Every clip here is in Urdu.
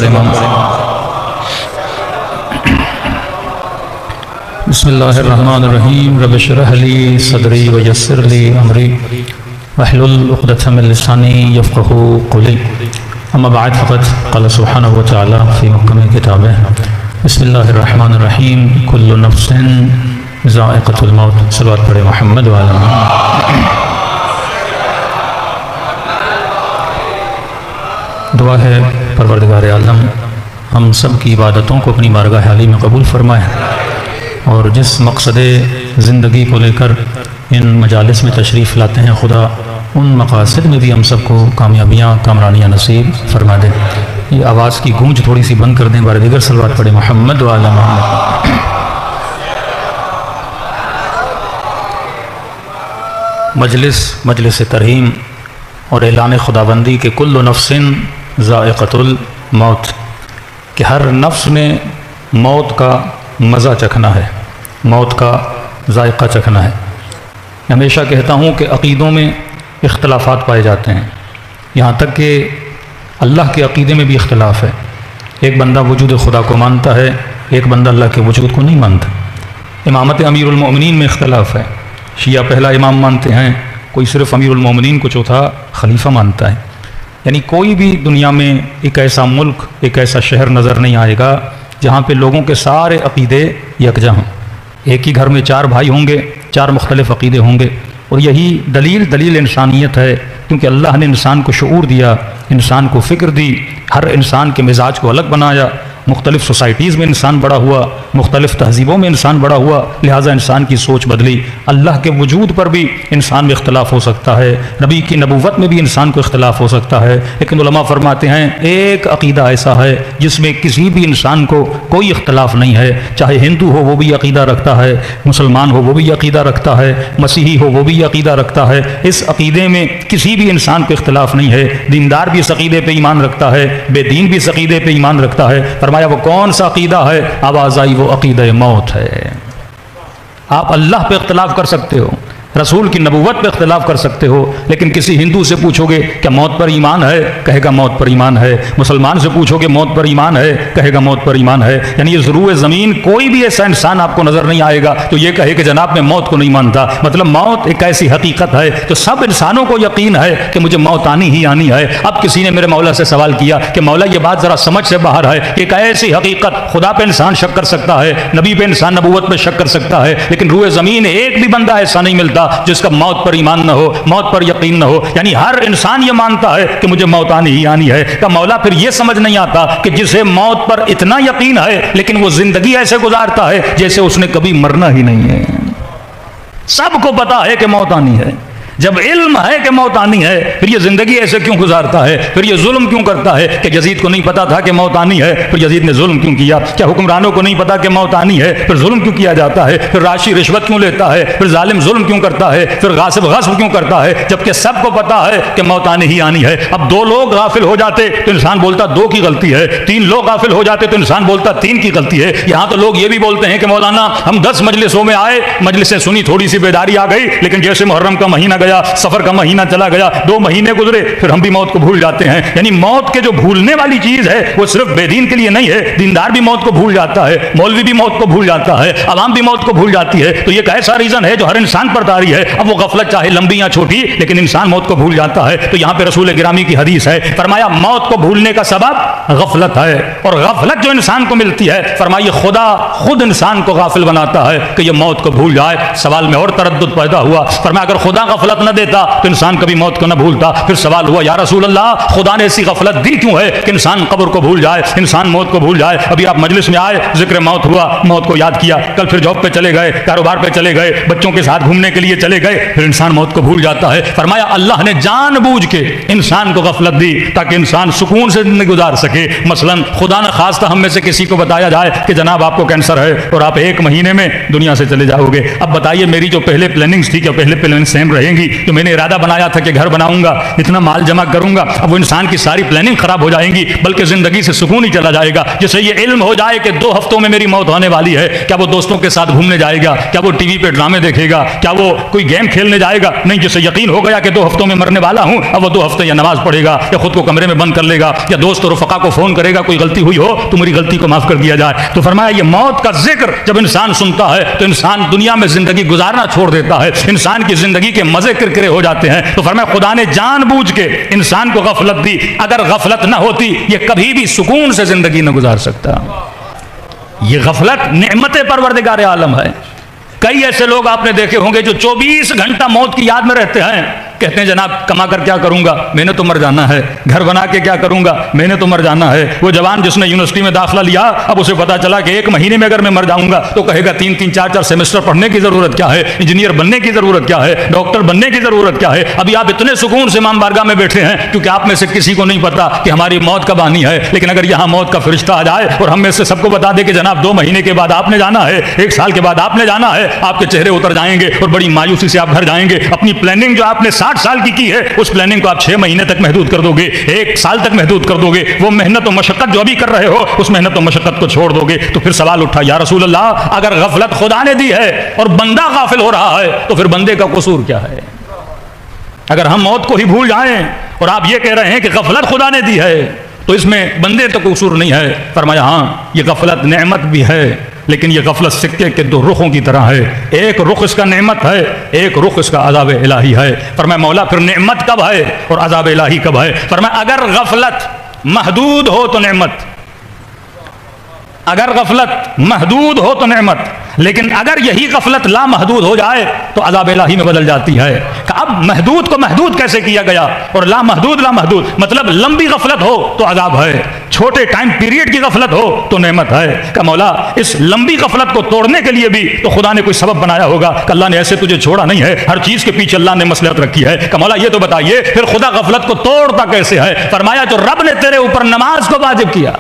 امام۔ بسم اللہ الرحمن الرحیم۔ رب اشرح لی صدری ویسر لی امری واحلل عقدۃ من لسانی یفقہوا قولی، اما بعد فقد قال سبحانہ وتعالی فی محکم کتابہ بسم اللہ الرحمن الرحیم کل نفس ذائقۃ الموت۔ صلوات پڑھے محمد وعلی محمد۔ دعا ہے پروردگار عالم ہم سب کی عبادتوں کو اپنی بارگاہ عالی میں قبول فرمائے، اور جس مقصد زندگی کو لے کر ان مجالس میں تشریف لاتے ہیں خدا ان مقاصد میں بھی ہم سب کو کامیابیاں کامرانیاں نصیب فرما دے۔ یہ آواز کی گونج تھوڑی سی بند کر دیں، بار دیگر صلوات پڑھے محمد وعلی محمد۔ مجلس ترحیم اور اعلان خداوندی کہ کل نفس ذائقۃ الموت، کہ ہر نفس نے موت کا مزہ چکھنا ہے، موت کا ذائقہ چکھنا ہے۔ میں ہمیشہ کہتا ہوں کہ عقیدوں میں اختلافات پائے جاتے ہیں، یہاں تک کہ اللہ کے عقیدے میں بھی اختلاف ہے۔ ایک بندہ وجود خدا کو مانتا ہے، ایک بندہ اللہ کے وجود کو نہیں مانتا۔ امامت امیر المؤمنین میں اختلاف ہے، شیعہ پہلا امام مانتے ہیں، کوئی صرف امیر المؤمنین کو چوتھا خلیفہ مانتا ہے۔ یعنی کوئی بھی دنیا میں ایک ایسا ملک، ایک ایسا شہر نظر نہیں آئے گا جہاں پہ لوگوں کے سارے عقیدے یکجا ہوں۔ ایک ہی گھر میں 4 بھائی ہوں گے، 4 مختلف عقیدے ہوں گے، اور یہی دلیل انسانیت ہے، کیونکہ اللہ نے انسان کو شعور دیا، انسان کو فکر دی، ہر انسان کے مزاج کو الگ بنایا، مختلف سوسائٹیز میں انسان بڑا ہوا، مختلف تہذیبوں میں انسان بڑا ہوا، لہٰذا انسان کی سوچ بدلی۔ اللہ کے وجود پر بھی انسان میں اختلاف ہو سکتا ہے، نبی کی نبوت میں بھی انسان کو اختلاف ہو سکتا ہے، لیکن علماء فرماتے ہیں ایک عقیدہ ایسا ہے جس میں کسی بھی انسان کو کوئی اختلاف نہیں ہے، چاہے ہندو ہو وہ بھی عقیدہ رکھتا ہے، مسلمان ہو وہ بھی عقیدہ رکھتا ہے، مسیحی ہو وہ بھی عقیدہ رکھتا ہے۔ اس عقیدے میں کسی بھی انسان کو اختلاف نہیں ہے، دیندار بھی اس عقیدے پہ ایمان رکھتا ہے، بے دین بھی اس عقیدے پہ ایمان رکھتا ہے۔ فرمایا وہ کون سا عقیدہ ہے؟ آواز آئی وہ عقیدہ موت ہے۔ آپ اللہ پہ اختلاف کر سکتے ہو، رسول کی نبوت پہ اختلاف کر سکتے ہو، لیکن کسی ہندو سے پوچھو گے کہ موت پر ایمان ہے، کہے گا موت پر ایمان ہے۔ مسلمان سے پوچھو گے موت پر ایمان ہے، کہے گا موت پر ایمان ہے۔ یعنی یہ ضرور زمین کوئی بھی ایسا انسان آپ کو نظر نہیں آئے گا تو یہ کہے کہ جناب میں موت کو نہیں مانتا۔ مطلب موت ایک ایسی حقیقت ہے جو سب انسانوں کو یقین ہے کہ مجھے موت آنی ہی آنی ہے۔ اب کسی نے میرے مولا سے سوال کیا کہ مولا یہ بات ذرا سمجھ سے باہر ہے، ایک ایسی حقیقت خدا پہ انسان شک کر سکتا ہے، نبی پہ انسان نبوت پہ شک کر سکتا ہے، لیکن روئے زمین ایک بھی بندہ ایسا نہیں ملتا جس کا موت پر ایمان نہ ہو، موت پر یقین نہ ہو۔ یعنی ہر انسان یہ مانتا ہے کہ مجھے موت آنی ہی آنی ہے۔ کہ مولا پھر یہ سمجھ نہیں آتا کہ جسے موت پر اتنا یقین ہے لیکن وہ زندگی ایسے گزارتا ہے جیسے اس نے کبھی مرنا ہی نہیں ہے۔ سب کو پتا ہے کہ موت آنی ہے، جب علم ہے کہ موت آنی ہے پھر یہ زندگی ایسے کیوں گزارتا ہے؟ پھر یہ ظلم کیوں کرتا ہے کہ یزید کو نہیں پتا تھا کہ موت آنی ہے پھر یزید نے ظلم کیوں کیا؟ کیا حکمرانوں کو نہیں پتا کہ موت آنی ہے پھر ظلم کیوں کیا جاتا ہے؟ پھر راشی رشوت کیوں لیتا ہے؟ پھر ظالم ظلم کیوں کرتا ہے؟ پھر غاصب غصب کیوں کرتا ہے؟ جبکہ سب کو پتا ہے کہ موت آنی ہی آنی ہے۔ اب 2 لوگ غافل ہو جاتے تو انسان بولتا 2 کی غلطی ہے، 3 لوگ غافل ہو جاتے تو انسان بولتا 3 کی غلطی ہے۔ یہاں تو لوگ یہ بھی بولتے ہیں کہ مولانا ہم 10 مجلسوں میں آئے، مجلسیں سنی، تھوڑی سی بیداری آ گئی، لیکن جیسے محرم کا مہینہ گیا، سفر کا مہینہ چلا گیا، 2 مہینے گزرے، پھر ہم بھی موت کو بھول جاتے ہیں۔ یعنی موت کے جو بھولنے والی چیز ہے وہ صرف بے دین کے لیے نہیں ہے، دیندار بھی موت کو بھول جاتا ہے، مولوی بھی موت کو بھول جاتا ہے، عوام بھی موت کو بھول جاتی ہے۔ تو یہ ایک ایسا ریزن ہے جو ہر انسان پر طاری ہے۔ اب وہ غفلت چاہے لمبی یا چھوٹی، لیکن انسان موت کو بھول جاتا ہے۔ تو یہاں پہ رسول گرامی کی حدیث ہے، فرمایا موت کو بھولنے کا سبب غفلت ہے، اور غفلت جو انسان کو ملتی ہے فرمائیے خدا خود انسان کو غافل بناتا ہے کہ یہ موت کو بھول جائے۔ سوال میں اور تردد پیدا ہوا، فرمایا اگر خدا غفلت نہ دیتا تو انسان کبھی موت کو نہ بھولتا۔ پھر سوال ہوا یا رسول اللہ خدا نے ایسی غفلت دی کیوں ہے کہ انسان قبر کو بھول جائے، انسان موت کو بھول جائے؟ ابھی آپ مجلس میں آئے، ذکر موت ہوا، موت کو یاد کیا، کل پھر جاب پہ چلے گئے، کاروبار پہ چلے گئے، بچوں کے ساتھ گھومنے کے لیے چلے گئے، پھر انسان موت کو بھول جاتا ہے۔ فرمایا اللہ نے جان بوجھ کے انسان کو غفلت دی تاکہ انسان سکون سے زندگی گزار سکے۔ مثلا خدا نہ خواستہ ہم میں سے کسی کو بتایا جائے کہ جناب آپ کو کینسر ہے اور آپ 1 مہینے میں دنیا سے چلے جاؤ گے۔ اب بتائیے میری جو پہلے پلاننگز تھی کیا پہلے پلاننگ سیم رہیں گی؟ گی. جو میں نے ارادہ بنایا تھا کہ گھر بناؤں گا, اتنا مال جمع کروں گا, اب وہ انسان کی ساری پلاننگ خراب ہو جائیں گی, بلکہ زندگی سے سکون ہی چلا جائے گا. جسے یہ علم ہو جائے کہ 2 ہفتوں میں میری موت ہونے والی ہے, کیا وہ دوستوں کے ساتھ گھومنے جائے گا؟ کیا وہ ٹی وی پہ ڈرامے دیکھے گا؟ کیا وہ کوئی گیم کھیلنے جائے گا؟ نہیں. جسے یقین ہو گیا کہ 2 ہفتوں میں مرنے والا ہوں, اب وہ 2 ہفتے یا نماز پڑھے گا, یا خود کو کمرے میں بند کر لے گا, یا دوست اور رفقا کو فون کرے گا, کوئی غلطی ہوئی ہو تو میری غلطی کو معاف کر دیا جائے. تو فرمایا یہ موت کا ذکر جب انسان سنتا ہے تو انسان دنیا میں زندگی گزارنا چھوڑ دیتا ہے, انسان کی زندگی کے مزے کرکرے ہو جاتے ہیں. تو فرمایا خدا نے جان بوجھ کے انسان کو غفلت دی, اگر غفلت نہ ہوتی یہ کبھی بھی سکون سے زندگی نہ گزار سکتا. یہ غفلت نعمت پروردگار عالم ہے. کئی ایسے لوگ آپ نے دیکھے ہوں گے جو 24 گھنٹہ موت کی یاد میں رہتے ہیں, کہتے ہیں جناب کما کر کیا کروں گا, میں نے تو مر جانا ہے, گھر بنا کے کیا کروں گا, میں نے تو مر جانا ہے. وہ جوان جس نے یونیورسٹی میں داخلہ لیا, اب اسے پتا چلا کہ 1 مہینے میں اگر میں مر جاؤں گا تو کہے گا 3-3 4-4 سیمسٹر پڑھنے کی ضرورت کیا ہے, انجینئر بننے کی ضرورت کیا ہے, ڈاکٹر بننے کی ضرورت کیا ہے. ابھی آپ اتنے سکون سے امام بارگاہ میں بیٹھے ہیں کیونکہ آپ میں سے کسی کو نہیں پتا کہ ہماری موت کب آنی ہے. لیکن اگر یہاں موت کا فرشتہ آ جائے اور ہم میں سے سب کو بتا دے کہ جناب 2 مہینے کے بعد آپ نے جانا ہے, 1 سال کے بعد آپ نے جانا ہے, آپ کے چہرے اتر جائیں گے اور بڑی مایوسی سے آپ گھر جائیں گے. اپنی پلاننگ جو آپ نے 60 سال کی ہے, اس پلاننگ کو آپ 6 مہینے تک محدود کر دو گے, 1 سال تک محدود کر دو گے. وہ محنت و مشقت جو ابھی کر رہے ہو, اس محنت و مشقت کو چھوڑ دو گے. تو پھر سوال اٹھا, یا رسول اللہ اگر غفلت خدا نے دی ہے اور بندہ غافل ہو رہا ہے تو پھر بندے کا قصور کیا ہے؟ اگر ہم موت کو ہی بھول جائیں اور آپ یہ کہہ رہے ہیں کہ غفلت خدا نے دی ہے تو اس میں بندے تو قصور نہیں ہے. فرمایا ہاں یہ غفلت نعمت بھی ہے, لیکن یہ غفلت سکے کے 2 رخوں کی طرح ہے. ایک رخ اس کا نعمت ہے, ایک رخ اس کا عذاب الہی ہے. فرمایا مولا پھر نعمت کب ہے اور عذاب الہی کب ہے؟ فرمایا اگر غفلت محدود ہو تو نعمت, اگر غفلت محدود ہو تو نعمت, لیکن اگر یہی غفلت لا محدود ہو جائے تو عذاب الہی میں بدل جاتی ہے. کہ اب محدود کو محدود کیسے کیا گیا اور لا محدود مطلب لمبی غفلت ہو تو عذاب ہے, چھوٹے ٹائم پیریڈ کی غفلت ہو تو نعمت ہے. کہ مولا اس لمبی غفلت کو توڑنے کے لیے بھی تو خدا نے کوئی سبب بنایا ہوگا کہ اللہ نے ایسے تجھے چھوڑا نہیں ہے, ہر چیز کے پیچھے اللہ نے مصلحت رکھی ہے. کہ مولا یہ تو بتائیے پھر خدا غفلت کو توڑتا کیسے ہے؟ فرمایا جو رب نے تیرے اوپر نماز کو واجب کیا,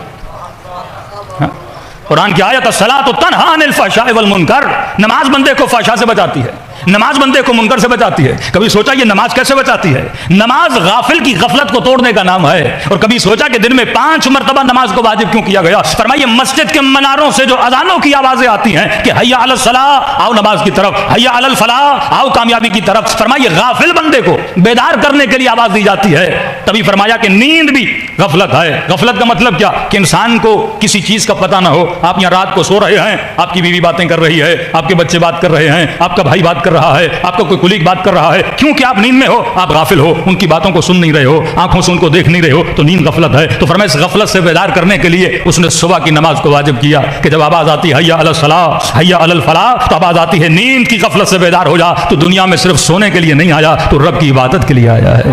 قرآن کی آیت الصلاۃ تنہی عن الفحشاء والمنکر, نماز بندے کو فحشاء سے بچاتی ہے, نماز بندے کو منکر سے بچاتی ہے. کبھی سوچا یہ نماز کیسے بچاتی ہے؟ نماز غافل کی غفلت کو توڑنے کا نام ہے. اور کبھی سوچا کہ دن میں 5 مرتبہ نماز کو واجب کیوں کیا گیا؟ فرمائیے مسجد کے مناروں سے جو اذانوں کی آوازیں آتی ہیں کہ حیا علی الصلاۃ, آؤ نماز کی طرف, حیا علی الفلاح, آؤ کامیابی کی طرف. فرمائیے غافل بندے کو بیدار کرنے کے لیے آواز دی جاتی ہے. تبھی فرمایا کہ نیند بھی غفلت ہے. غفلت کا مطلب کیا؟ کہ انسان کو کسی چیز کا پتہ نہ ہو. آپ یہاں رات کو سو رہے ہیں, آپ کی بیوی باتیں کر رہی ہے, آپ کے بچے بات کر رہے ہیں, آپ کا بھائی بات کر رہا ہے, آپ کا کوئی کلیگ بات کر رہا ہے, کیونکہ آپ نیند میں ہو, آپ غافل ہو, ان کی باتوں کو سن نہیں رہے ہو, آنکھوں سے ان کو دیکھ نہیں رہے ہو, تو نیند غفلت ہے. تو فرمایا اس غفلت سے بیدار کرنے کے لیے اس نے صبح کی نماز کو واجب کیا کہ جب آواز آتی ہے حیا علی الصلاۃ, حیا علی الفلاح, تو آواز آتی ہے نیند کی غفلت سے بیدار ہو جا. تو دنیا میں صرف سونے کے لیے نہیں آیا, تو رب کی عبادت کے لیے آیا ہے.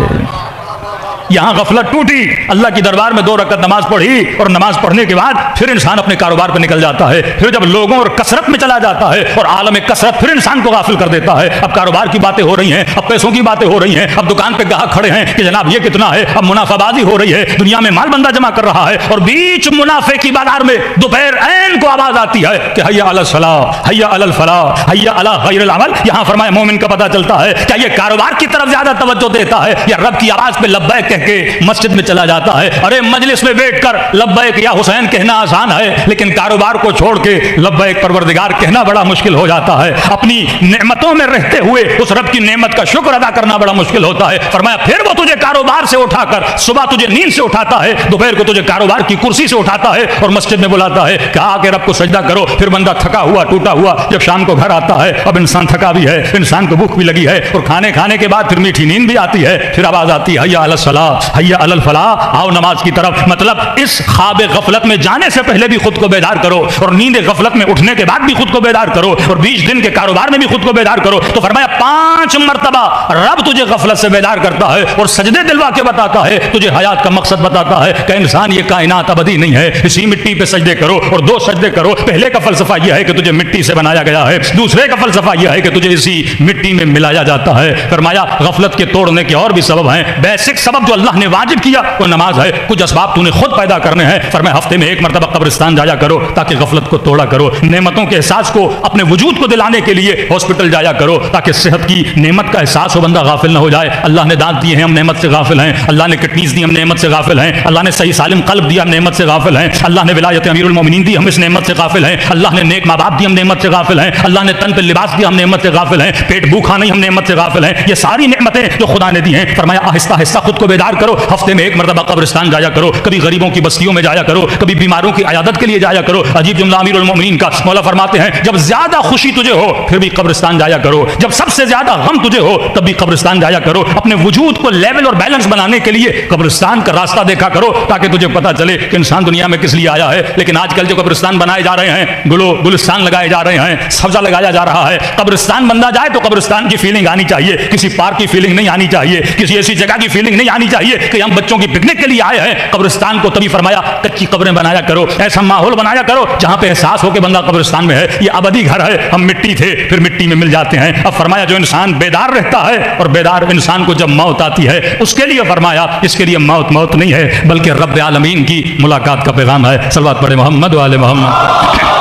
یہاں غفلت ٹوٹی, اللہ کی دربار میں 2 رکعت نماز پڑھی, اور نماز پڑھنے کے بعد پھر انسان اپنے کاروبار پہ نکل جاتا ہے. پھر جب لوگوں اور کثرت میں چلا جاتا ہے اور عالم کثرت پھر انسان کو غافل کر دیتا ہے. اب کاروبار کی باتیں ہو رہی ہیں, اب پیسوں کی باتیں ہو رہی ہیں, اب دکان پہ گاہک کھڑے ہیں کہ جناب یہ کتنا ہے, اب منافع بازی ہو رہی ہے, دنیا میں مال بندہ جمع کر رہا ہے, اور بیچ منافع کی بازار میں دوپہر عین کو آواز آتی ہے کہ حیا علی الصلاۃ, حیا علی الفلاح, حیا علی خیر العمل. یہاں فرمایا مومن کا پتہ چلتا ہے کیا یہ کاروبار کی طرف زیادہ توجہ دیتا ہے یا رب کی آواز پہ لبیک کہہ کے مسجد میں چلا جاتا ہے؟ ارے مجلس میں بیٹھ کر لبیک یا حسین کہنا آسان ہے, لیکن کاروبار کو چھوڑ کے لبیک پروردگار کہنا بڑا مشکل ہو جاتا ہے. اپنی نعمتوں میں رہتے ہوئے اس رب کی نعمت کا شکر ادا کرنا بڑا مشکل ہوتا ہے. فرمایا پھر وہ تجھے کاروبار سے اٹھا کر صبح تجھے نیند سے اٹھاتا ہے, دوپہر کو تجھے کاروبار کی کرسی سے اٹھاتا ہے اور مسجد میں بلاتا ہے کہ آ کے رب کو سجدہ کرو. پھر بندہ تھکا ہوا ٹوٹا ہوا جب شام کو گھر آتا ہے, اب انسان تھکا بھی ہے, انسان کو بھوک بھی لگی ہے, اور کھانے کے بعد پھر میٹھی نیند بھی آتی ہے. پھر آواز آتی ہے حیا علی الصلاۃ, حیا علی الفلاح, آؤ نماز کی طرف. مطلب اس خواب غفلت میں جانے سے پہلے بھی خود کو بیدار کرو, اور نیند غفلت میں اٹھنے کے بعد بھی خود کو بیدار کرو, اور بیچ دن کے کاروبار میں بھی خود کو بیدار کرو. تو فرمایا 5 مرتبہ رب تجھے غفلت سے بیدار کرتا ہے اور سجدے دلوا کے بتاتا ہے, تجھے حیات کا مقصد بتاتا ہے کہ انسان یہ کائنات ابدی نہیں ہے, اسی مٹی پہ سجدے کرو اور 2 سجدے کرو. پہلے کا فلسفہ یہ ہے کہ تجھے مٹی سے بنایا گیا ہے, دوسرے کا فلسفہ یہ ہے کہ تجھے اسی مٹی میں ملایا جاتا ہے. فرمایا غفلت کے توڑنے کے اور بھی سبب ہیں. بیسک سبب جو اللہ نے واجب کیا وہ نماز ہے، کچھ اسباب تو نے خود پیدا کرنے ہیں، فرمایا ہفتے میں 1 مرتبہ قبرستان جایا کرو تاکہ غفلت کو توڑا کرو، نعمتوں کے احساس کو اپنے وجود کو دلانے کے لیے ہاسپٹل جایا کرو تاکہ صحت کی نعمت کا احساس ہو، بندہ غافل نہ ہو جائے۔ اللہ نے دانت دیے ہیں، ہم نعمت سے غافل ہیں، اللہ نے کڈنیز دی، ہم نعمت سے غافل ہیں، اللہ نے صحیح سالم قلب دیا، ہم نعمت سے غافل ہیں، اللہ نے ولایت امیر المومنین دی، ہم اس نعمت سے غافل ہیں، اللہ نے نیک ماں باپ دی، ہم نعمت سے غافل ہیں، اللہ نے تن پہ لباس دیا، ہم نعمت سے غافل ہیں، پیٹ بھوکا نہیں، ہم نعمت سے غافل ہیں۔ یہ ساری نعمتیں جو خدا نے دی ہیں، فرمایا آہستہ آہستہ خود کو بیدار کرو، ہفتے میں 1 مرتبہ قبرستان جایا کرو، کبھی غریبوں کی بستیوں میں جایا کرو، کبھی بیماروں کی عیادت کے لیے جایا کرو۔ عجیب جملہ امیر المومنین کا، مولا فرماتے ہیں جب زیادہ خوشی تجھے ہو پھر بھی قبرستان جایا کرو، جب سب سے زیادہ غم تجھے ہو تب بھی قبرستان جایا کرو، اپنے وجود کو لیول اور بیلنس بنانے کے لیے قبرستان کا راستہ دیکھا کرو تاکہ تجھے پتہ چلے کہ انسان دنیا میں کس لیے آیا ہے۔ لیکن آج کل جو قبرستان بنائے جا رہے ہیں، گلستان لگائے جا رہے ہیں، سبزہ لگایا جا رہا ہے، قبرستان بندہ جائے تو قبرستان کی فیلنگ آنی چاہیے، کسی پارک کی فیلنگ نہیں آنی چاہیے، کسی ایسی جگہ کی فیلنگ نہیں آنی چاہیے کہ ہم بچوں کی پکنک کے لیے آئے ہیں۔ قبرستان کو تبھی فرمایا کچی قبریں بنایا کرو، ایسا ماحول بنایا کرو جہاں پہ احساس ہو کہ بندہ قبرستان میں ہے، یہ ابدی گھر ہے، ہم مٹی تھے پھر مٹی میں مل جاتے ہیں۔ اب فرمایا جو انسان بیدار رہتا ہے اور بیدار انسان کو جب موت آتی ہے اس کے لیے فرمایا اس کے لیے موت نہیں ہے بلکہ رب عالمین کی ملاقات کا پیغام ہے۔ صلوات پڑھے محمد و آل محمد،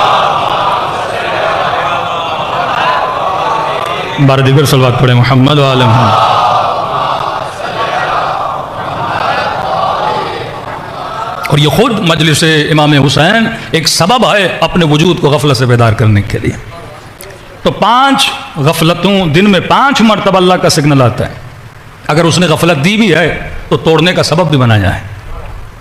بار دیگر صلوات پڑھے محمد و آل محمد۔ اور یہ خود مجلس امام حسین ایک سبب ہے اپنے وجود کو غفلت سے بیدار کرنے کے لیے۔ تو 5 غفلتوں، دن میں 5 مرتبہ اللہ کا سگنل آتا ہے، اگر اس نے غفلت دی بھی ہے تو توڑنے کا سبب بھی بنایا ہے۔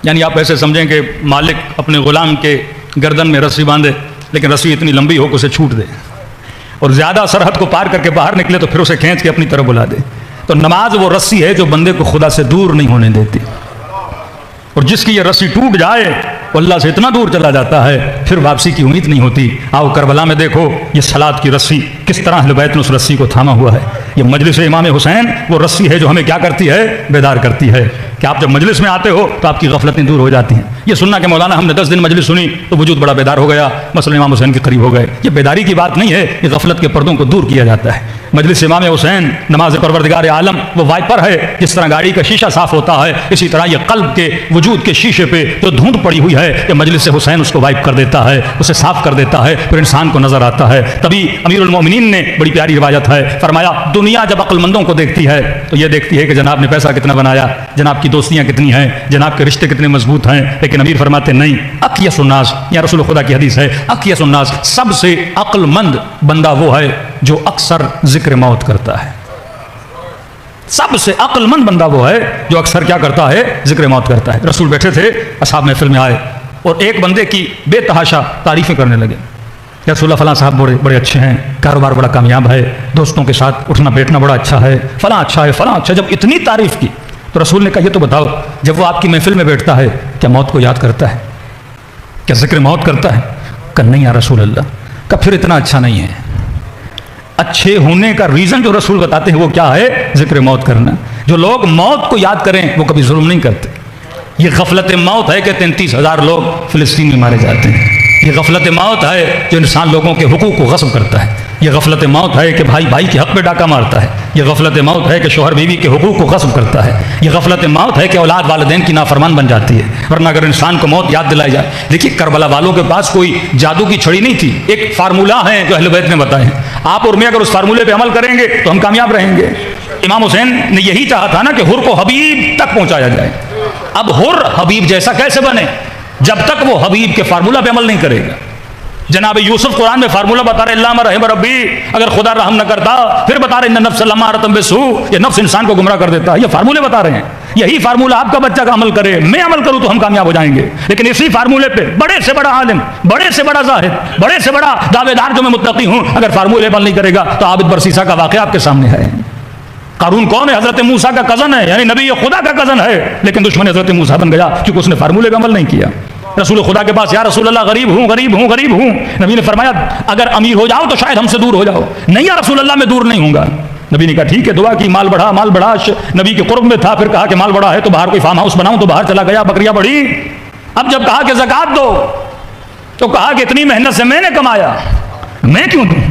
یعنی آپ ایسے سمجھیں کہ مالک اپنے غلام کے گردن میں رسی باندھے لیکن رسی اتنی لمبی ہو کہ اسے چھوٹ دے، اور زیادہ سرحد کو پار کر کے باہر نکلے تو پھر اسے کھینچ کے اپنی طرف بلا دے۔ تو نماز وہ رسی ہے جو بندے کو خدا سے دور نہیں ہونے دیتی، اور جس کی یہ رسی ٹوٹ جائے وہ اللہ سے اتنا دور چلا جاتا ہے پھر واپسی کی امید نہیں ہوتی۔ آؤ کربلا میں دیکھو یہ صلات کی رسی کس طرح اہل بیت نے اس رسی کو تھاما ہوا ہے۔ یہ مجلس امام حسین وہ رسی ہے جو ہمیں کیا کرتی ہے؟ بیدار کرتی ہے کہ آپ جب مجلس میں آتے ہو تو آپ کی غفلتیں دور ہو جاتی ہیں۔ یہ سننا کہ مولانا ہم نے 10 دن مجلس سنی تو وجود بڑا بیدار ہو گیا، مثلا امام حسین کے قریب ہو گئے، یہ بیداری کی بات نہیں ہے، یہ غفلت کے پردوں کو دور کیا جاتا ہے۔ مجلس امام حسین نماز پروردگار عالم وہ وائپر ہے، جس طرح گاڑی کا شیشہ صاف ہوتا ہے اسی طرح یہ قلب کے وجود کے شیشے پہ جو دھوند پڑی ہوئی ہے یہ مجلس حسین اس کو وائپ کر دیتا ہے، اسے صاف کر دیتا ہے، پھر انسان کو نظر آتا ہے۔ تبھی امیر المومنین نے بڑی پیاری روایت ہے، فرمایا دنیا جب عقل مندوں کو دیکھتی ہے تو یہ دیکھتی ہے کہ جناب نے پیسہ کتنا بنایا، جناب کی دوستیاں کتنی ہیں، جناب کے رشتے کتنے مضبوط ہیں، لیکن امیر فرماتے نہیں، اقیس الناس، یا رسول خدا کی حدیث ہے، اقیس الناس، سب سے عقل مند بندہ وہ ہے جو اکثر ذکر موت کرتا ہے۔ سب سے عقل مند بندہ وہ ہے جو اکثر کیا کرتا ہے؟ ذکر موت کرتا ہے۔ رسول بیٹھے تھے، اصحاب محفل میں آئے اور ایک بندے کی بے تحاشا تعریفیں کرنے لگے، یا رسول اللہ فلاں صاحب بڑے اچھے ہیں، کاروبار بڑا کامیاب ہے، دوستوں کے ساتھ اٹھنا بیٹھنا بڑا اچھا ہے، فلاں اچھا ہے، فلاں اچھا ہے۔ جب اتنی تعریف کی تو رسول نے کہا یہ تو بتاؤ جب وہ آپ کی محفل میں بیٹھتا ہے کیا موت کو یاد کرتا ہے؟ کیا ذکر موت کرتا ہے؟ کہ نہیں یا رسول اللہ۔ کہ پھر اتنا اچھا نہیں ہے۔ اچھے ہونے کا ریزن جو رسول بتاتے ہیں وہ کیا ہے؟ ذکر موت کرنا۔ جو لوگ موت کو یاد کریں وہ کبھی ظلم نہیں کرتے۔ یہ غفلت موت ہے کہ 33,000 لوگ فلسطین میں مارے جاتے ہیں۔ یہ غفلت موت ہے جو انسان لوگوں کے حقوق کو غصب کرتا ہے۔ یہ غفلت موت ہے کہ بھائی بھائی کے حق پہ ڈاکہ مارتا ہے۔ یہ غفلت موت ہے کہ شوہر بیوی کے حقوق کو غصب کرتا ہے۔ یہ غفلت موت ہے کہ اولاد والدین کی نافرمان بن جاتی ہے۔ ورنہ اگر انسان کو موت یاد دلائی جائے، دیکھیے کربلا والوں کے پاس کوئی جادو کی چھڑی نہیں تھی، ایک فارمولہ ہے جو اہل بیت نے بتائے ہیں، آپ اور میں اگر اس فارمولے پہ عمل کریں گے تو ہم کامیاب رہیں گے۔ امام حسین نے یہی چاہا تھا نا کہ حر کو حبیب تک پہنچایا جائے۔ اب حر حبیب جیسا کیسے بنے جب تک وہ حبیب کے فارمولہ پہ عمل نہیں کرے گا؟ جناب یوسف قرآن میں فارمولہ بتا رہے اللہ رحم ربی، اگر خدا رحم نہ کرتا پھر بتا رہے ان نفس لامارۃ بالسوء، یہ نفس انسان کو گمراہ کر دیتا ہے۔ یہ فارمولے بتا رہے ہیں، یہی فارمولہ آپ کا بچہ کا عمل کرے، میں عمل کروں تو ہم کامیاب ہو جائیں گے۔ لیکن اسی فارمولے پہ بڑے سے بڑا عالم، بڑے سے بڑا زاہد، بڑے سے بڑا دعوے دار جو میں متقی ہوں، اگر فارمولے عمل نہیں کرے گا تو عابد برسیسا کا واقعہ آپ کے سامنے ہے۔ قارون کون ہے؟ حضرت موسیٰ کا کزن ہے، یعنی نبی خدا کا کزن ہے، لیکن دشمن حضرت موسیٰ بن گیا کیونکہ اس نے فارمولے پہ عمل نہیں کیا۔ رسول خدا کے پاس یا رسول اللہ غریب ہوں غریب ہوں غریب ہوں، نبی نے فرمایا اگر امیر ہو جاؤ تو شاید ہم سے دور ہو جاؤ۔ نہیں یا رسول اللہ میں دور نہیں ہوں گا۔ نبی نے کہا ٹھیک ہے، دعا کی، مال بڑھا مال بڑھا، نبی کے قرب میں تھا، پھر کہا کہ مال بڑھا ہے تو باہر کوئی فارم ہاؤس بناؤں تو باہر چلا گیا، بکریاں بڑھی۔ اب جب کہا کہ زکات دو تو کہا کہ اتنی محنت سے میں نے کمایا، میں کیوں دوں؟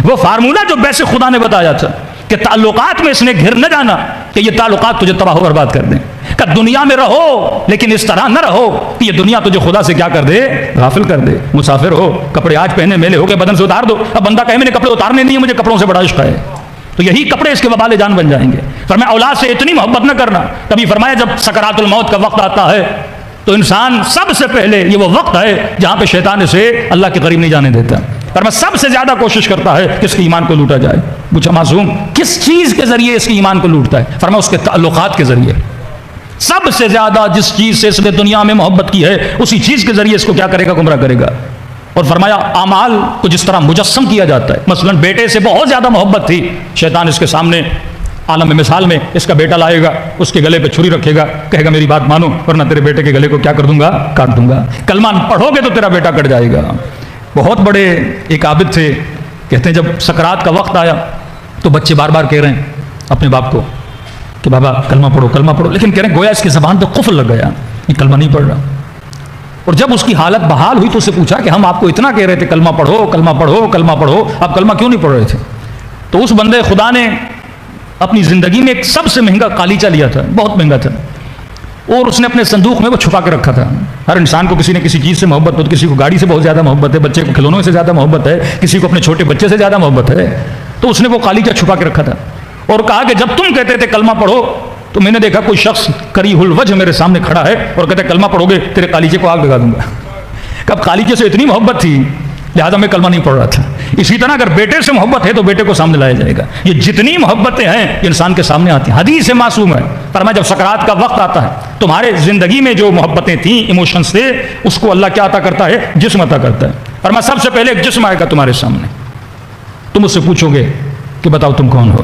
وہ فارمولہ جو ویسے خدا نے بتایا تھا کہ تعلقات میں اس نے گھر نہ جانا کہ یہ تعلقات تجھے تباہ و برباد کر دیں، کہ دنیا میں رہو لیکن اس طرح نہ رہو کہ یہ دنیا تجھے خدا سے کیا کر دے، غافل کر دے۔ مسافر ہو، کپڑے آج پہنے میلے ہو کے بدن سے اتار دو، اب بندہ کہے میں نے کپڑے اتارنے نہیں ہیں، مجھے کپڑوں سے بڑا عشق ہے، تو یہی کپڑے اس کے وبال جان بن جائیں گے۔ فرمایا اولاد سے اتنی محبت نہ کرنا۔ کبھی فرمایا جب سکرات الموت کا وقت آتا ہے تو انسان سب سے پہلے، یہ وہ وقت ہے جہاں پہ شیطان اسے اللہ کے قریب نہیں جانے دیتا، فرمایا سب سے زیادہ کوشش کرتا ہے کہ اس کے ایمان کو لوٹا جائے۔ پوچھا معصوم کس چیز کے ذریعے اس کے ایمان کو لوٹتا ہے؟ فرمایا اس کے تعلقات کے ذریعے۔ سب سے زیادہ جس چیز سے اس نے دنیا میں محبت کی ہے اسی چیز کے ذریعے اس کو کیا کرے گا، گمراہ کرے گا۔ اور فرمایا اعمال کو جس طرح مجسم کیا جاتا ہے، مثلا بیٹے سے بہت زیادہ محبت تھی، شیطان اس کے سامنے عالم مثال میں اس کا بیٹا لائے گا، اس کے گلے پہ چھری رکھے گا، کہے گا میری بات مانو ورنہ تیرے بیٹے کے گلے کو کیا کر دوں گا، کاٹ دوں گا، کلمہ پڑھو گے تو تیرا بیٹا کٹ جائے گا۔ بہت بڑے ایک عابد تھے، کہتے ہیں جب سکرات کا وقت آیا تو بچے بار بار کہہ رہے ہیں اپنے باپ کو کہ بابا کلمہ پڑھو کلمہ پڑھو، لیکن کہہ رہے ہیں گویا اس کی زبان پہ قفل لگ گیا، یہ کلمہ نہیں پڑھ رہا۔ اور جب اس کی حالت بحال ہوئی تو اس سے پوچھا کہ ہم آپ کو اتنا کہہ رہے تھے کلمہ پڑھو کلمہ پڑھو کلمہ پڑھو، آپ کلمہ کیوں نہیں پڑھ رہے تھے؟ تو اس بندے خدا نے اپنی زندگی میں ایک سب سے مہنگا قالیچہ لیا تھا، بہت مہنگا تھا، اور اس نے اپنے صندوق میں وہ چھپا کے رکھا تھا۔ ہر انسان کو کسی نہ کسی چیز سے محبت ہو، کسی کو گاڑی سے بہت زیادہ محبت ہے، بچے کو کھلونوں سے زیادہ محبت ہے، کسی کو اپنے چھوٹے بچے سے زیادہ محبت ہے، تو اس نے وہ قالیچہ چھپا کے رکھا تھا اور کہا کہ جب تم کہتے تھے کلمہ پڑھو تو میں نے دیکھا کوئی شخص کریہ الوجہ میرے سامنے کھڑا ہے اور کہتے کلمہ پڑھو گے تیرے قالیچے کو آگ لگا دوں گا۔ کب قالیچے سے اتنی محبت تھی لہذا میں کلمہ نہیں پڑھ رہا تھا۔ اسی طرح اگر بیٹے سے محبت ہے تو بیٹے کو سامنے لایا جائے گا۔ یہ جتنی محبتیں ہیں یہ انسان کے سامنے آتی ہیں۔ حدیث سے معصوم ہے، فرمایا جب سکرات کا وقت آتا ہے تمہارے زندگی میں جو محبتیں تھیں ایموشنز تھے اس کو اللہ کیا عطا کرتا ہے، جسم عطا کرتا ہے۔ فرمایا سب سے پہلے ایک جسم آئے گا تمہارے سامنے، تم اس سے پوچھو گے کہ بتاؤ تم کون ہو،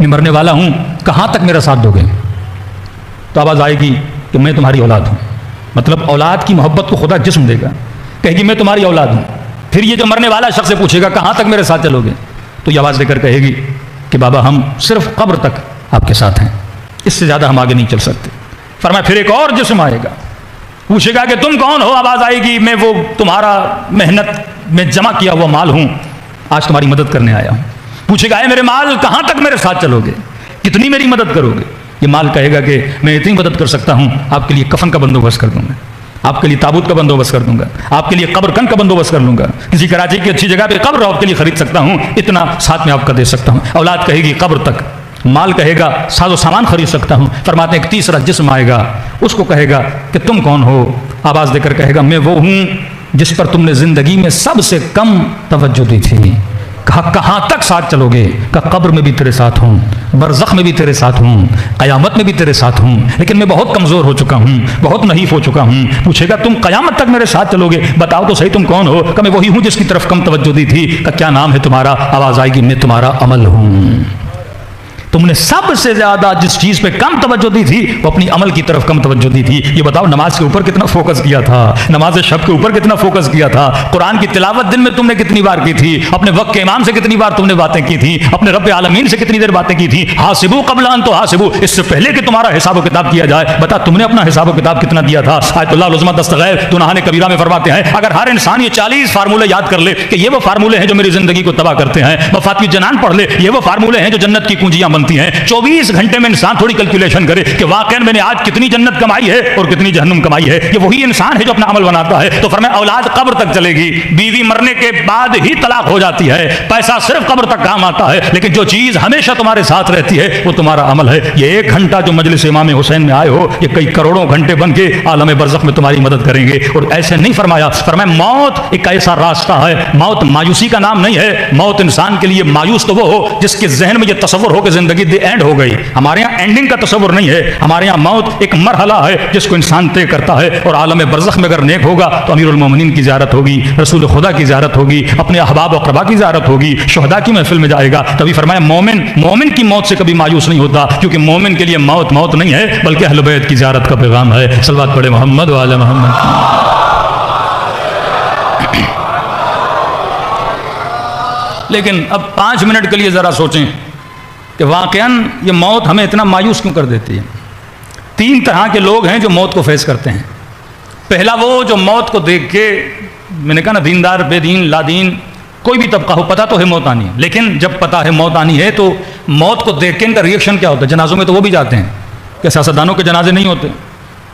میں مرنے والا ہوں، کہاں تک میرا ساتھ دو گے؟ تو آواز آئے گی کہ میں تمہاری اولاد ہوں۔ مطلب اولاد کی محبت کو خدا جسم دے گا، کہے گی میں تمہاری اولاد ہوں۔ پھر یہ جو مرنے والا شخص سے پوچھے گا کہاں تک میرے ساتھ چلو گے، تو یہ آواز دے کر کہے گی کہ بابا ہم صرف قبر تک آپ کے ساتھ ہیں، اس سے زیادہ ہم آگے نہیں چل سکتے۔ فرمایا پھر ایک اور جسم آئے گا، پوچھے گا کہ تم کون ہو، آواز آئے گی میں وہ تمہارا محنت میں جمع کیا ہوا مال ہوں، آج تمہاری مدد کرنے آیا ہوں۔ پوچھے گا اے میرے مال کہاں تک میرے ساتھ چلو گے، کتنی میری مدد کرو گے؟ یہ مال کہے گا کہ میں اتنی مدد کر سکتا ہوں، آپ کے لیے کفن کا بندوبست کر دوں گا، آپ کے لیے تابوت کا بندوبست کر دوں گا، آپ کے لیے قبر کن کا بندوبست کر لوں گا، کسی کراچی کی اچھی جگہ پہ قبر آپ کے لیے خرید سکتا ہوں، اتنا ساتھ میں آپ کا دے سکتا ہوں۔ اولاد کہے گی قبر تک، مال کہے گا ساز و سامان خرید سکتا ہوں۔ فرماتے ہیں ایک تیسرا جسم آئے گا، اس کو کہے گا کہ تم کون ہو، آواز دے کر کہے گا میں وہ ہوں جس پر تم نے زندگی میں سب سے کم توجہ دی تھی۔ کہا کہاں تک ساتھ چلو گے؟ کہا قبر میں بھی تیرے ساتھ ہوں، برزخ میں بھی تیرے ساتھ ہوں، قیامت میں بھی تیرے ساتھ ہوں، لیکن میں بہت کمزور ہو چکا ہوں، بہت نحیف ہو چکا ہوں۔ پوچھے گا تم قیامت تک میرے ساتھ چلو گے، بتاؤ تو صحیح تم کون ہو؟ کہ میں وہی ہوں جس کی طرف کم توجہ دی تھی۔ کہ کیا نام ہے تمہارا؟ آواز آئے گی میں تمہارا عمل ہوں۔ تم نے سب سے زیادہ جس چیز پہ کم توجہ دی تھی وہ اپنی عمل کی طرف کم توجہ دی تھی۔ یہ بتاؤ نماز کے اوپر کتنا فوکس کیا تھا، نماز شب کے اوپر کتنا فوکس کیا تھا، قرآن کی تلاوت دن میں تم نے کتنی بار کی تھی، اپنے وقت کے امام سے کتنی بار تم نے باتیں کی تھی، اپنے رب عالمین سے کتنی دیر باتیں کی تھی۔ حاسبو قبل ان تحاسبو، اس سے پہلے کہ تمہارا حساب و کتاب کیا جائے بتا تم نے اپنا حساب و کتاب کتنا دیا تھا۔ آیت اللہ العظمہ دستغیر گناہان کبیرہ میں فرماتے ہیں اگر ہر انسان یہ 40 فارمولے یاد کر لے کہ یہ وہ فارمولے ہیں جو میری زندگی کو تباہ کرتے ہیں، وفات کی جنان پڑھ لے یہ وہ فارمولے ہیں جو جنت کی کنجیاں بنتی ہیں، 24 گھنٹے میں انسان تھوڑی کیلکولیشن کرے کہ واقعا میں نے آج کتنی جنت کمائی ہے اور کتنی جہنم کمائی ہے، یہ وہی انسان ہے جو اپنا عمل بناتا ہے۔ تو فرمایا اولاد قبر تک چلے گی، بیوی مرنے کے بعد ہی طلاق ہو جاتی ہے، پیسہ صرف قبر تک کام آتا ہے، لیکن جو چیز ہمیشہ تمہارے ساتھ رہتی ہے وہ تمہارا عمل ہے۔ یہ 1 گھنٹہ جو مجلس امام حسین میں آئے ہو یہ کئی کروڑوں گھنٹے بن کے عالم برزخ میں تمہاری مدد کریں گے۔ اور ایسے نہیں فرمایا، فرمایا موت ایک ایسا راستہ ہے، موت مایوسی کا نام نہیں ہے، موت انسان کے لیے مایوس تو وہ ہو جس کے ذہن میں یہ تصور ہو کہ زندگی دی اینڈ ہو گئی۔ ہمارے یہاں اینڈنگ کا تصور نہیں ہے، ہمارے یہاں موت ایک مرحلہ ہے جس کو انسان طے کرتا ہے۔ اور عالم برزخ میں اگر نیک ہوگا تو امیر المومنین کی زیارت ہوگی، رسول خدا کی زیارت ہوگی، اپنے احباب و اقربا کی زیارت ہوگی، شہداء کی محفل میں جائے گا۔ تبھی فرمایا مومن کی موت سے کبھی مایوس نہیں ہوتا، کیونکہ مومن کے لیے موت موت نہیں ہے بلکہ اہل بیت کی زیارت کا پیغام ہے۔ صلوات پڑھے محمد و آل محمد۔ لیکن اب 5 منٹ کے لیے ذرا سوچیں کہ واقعاً یہ موت ہمیں اتنا مایوس کیوں کر دیتی ہے۔ 3 طرح کے لوگ ہیں جو موت کو فیس کرتے ہیں۔ پہلا وہ جو موت کو دیکھ کے، میں نے کہا نا دیندار بے دین لا دین کوئی بھی طبقہ ہو، پتہ تو ہے موت آنی ہے، لیکن جب پتہ ہے موت آنی ہے تو موت کو دیکھ کے ان کا ریئیکشن کیا ہوتا ہے؟ جنازوں میں تو وہ بھی جاتے ہیں، کہ سیاستدانوں کے جنازے نہیں ہوتے،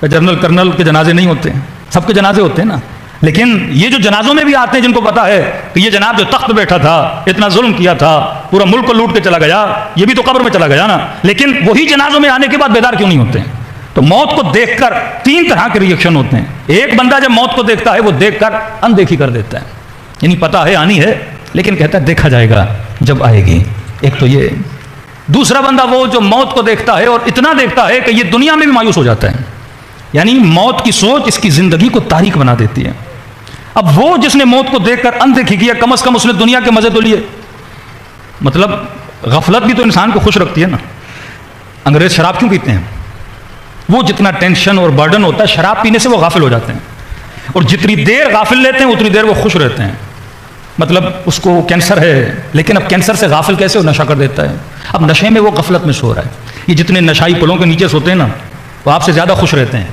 کہ جنرل کرنل کے جنازے نہیں ہوتے، سب کے جنازے ہوتے ہیں نا. لیکن یہ جو جنازوں میں بھی آتے ہیں جن کو پتہ ہے کہ یہ جناب جو تخت پہ بیٹھا تھا، اتنا ظلم کیا تھا، پورا ملک کو لوٹ کے چلا گیا، یہ بھی تو قبر میں چلا گیا نا، لیکن وہی جنازوں میں آنے کے بعد بیدار کیوں نہیں ہوتے ہیں؟ تو موت کو دیکھ کر 3 طرح کے ریئیکشن ہوتے ہیں. ایک بندہ جب موت کو دیکھتا ہے وہ دیکھ کر اندیکھی کر دیتا ہے، یعنی پتہ ہے آنی ہے لیکن کہتا ہے دیکھا جائے گا جب آئے گی. ایک تو یہ. دوسرا بندہ وہ جو موت کو دیکھتا ہے اور اتنا دیکھتا ہے کہ یہ دنیا میں بھی مایوس ہو جاتا ہے، یعنی موت کی سوچ اس کی زندگی کو تاریک بنا دیتی ہے. اب وہ جس نے موت کو دیکھ کر اندیکھی کیا، کم از کم اس نے دنیا کے مزے تو لیے. مطلب غفلت بھی تو انسان کو خوش رکھتی ہے نا. انگریز شراب کیوں پیتے ہیں؟ وہ جتنا ٹینشن اور برڈن ہوتا ہے شراب پینے سے وہ غافل ہو جاتے ہیں، اور جتنی دیر غافل لیتے ہیں اتنی دیر وہ خوش رہتے ہیں. مطلب اس کو کینسر ہے لیکن اب کینسر سے غافل کیسے وہ نشہ کر دیتا ہے، اب نشے میں وہ غفلت میں سو رہا ہے. یہ جتنے نشائی پلوں کے نیچے سوتے ہیں نا وہ آپ سے زیادہ خوش رہتے ہیں.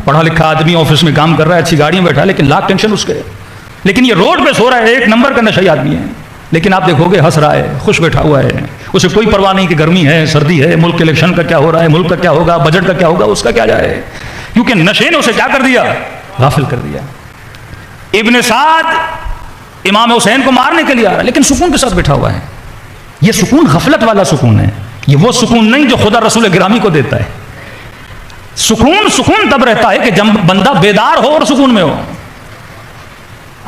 پڑھا لکھا آدمی آفس میں کام کر رہا ہے، اچھی گاڑی میں بیٹھا ہے لیکن لاکھ ٹینشن اس کے، لیکن یہ روڈ پہ سو رہا ہے، 1 نمبر کا نشائی آدمی ہے، لیکن آپ دیکھو گے ہنس رہا ہے، خوش بیٹھا ہوا ہے، اسے کوئی پرواہ نہیں کہ گرمی ہے، سردی ہے، ملک کے الیکشن کا کیا ہو رہا ہے، ملک کا کیا ہوگا، بجٹ کا کیا ہوگا، اس کا کیا جائے، کیونکہ نشے نے اسے کیا کر دیا؟ غافل کر دیا. ابن سعد امام حسین کو مارنے کے لیے آ رہا ہے لیکن سکون کے ساتھ بیٹھا ہوا ہے. یہ سکون غفلت والا سکون ہے، یہ وہ سکون نہیں جو خدا رسول گرامی کو دیتا ہے. سکون تب رہتا ہے کہ جب بندہ بیدار ہو اور سکون میں ہو.